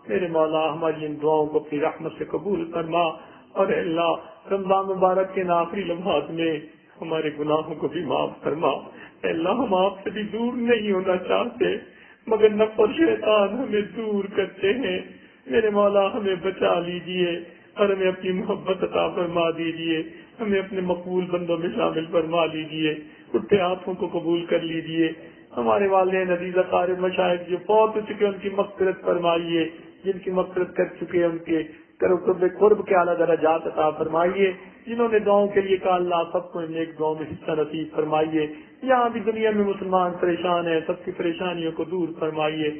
S3: میرے مولا، ہماری ان دعاؤں کو اپنی رحمت سے قبول فرما، اور اے اللہ، رمضان مبارک کے آخری لمحات میں ہمارے گناہوں کو بھی معاف فرما۔ اے اللہ، ہم آپ سے بھی دور نہیں ہونا چاہتے مگر نفس اور شیطان ہمیں دور کرتے ہیں۔ میرے مولا، ہمیں بچا لیجئے، اور ہمیں اپنی محبت عطا فرما دیجیے، ہمیں اپنے مقبول بندوں میں شامل فرما لیجیے، اٹھے ہاتھوں کو قبول کر لیجیے۔ ہمارے والدین عزیز اقارب مشائخ جو فوت ہو چکے ان کی مغفرت فرمائیے، جن کی مغفرت کر چکے ان کے قرب کے اعلیٰ درجات عطا فرمائیے، جنہوں نے دعاؤں کے لیے کہا اللہ سب کو ایک دعاؤں میں حصہ نصیب فرمائیے۔ یہاں بھی دنیا میں مسلمان پریشان ہیں، سب کی پریشانیوں کو دور فرمائیے۔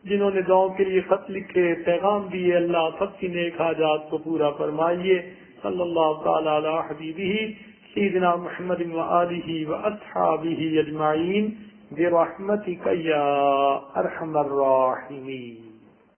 S3: جنہوں نے دعاؤں کے لیے خط لکھے، پیغام دیے، اللہ سب کی نیک حاجات کو پورا فرمائیے۔ صلی اللہ تعالی علی حبیبہ سیدنا محمد وآلہ واصحابہ اجمعین برحمتک یا ارحم الراحمین۔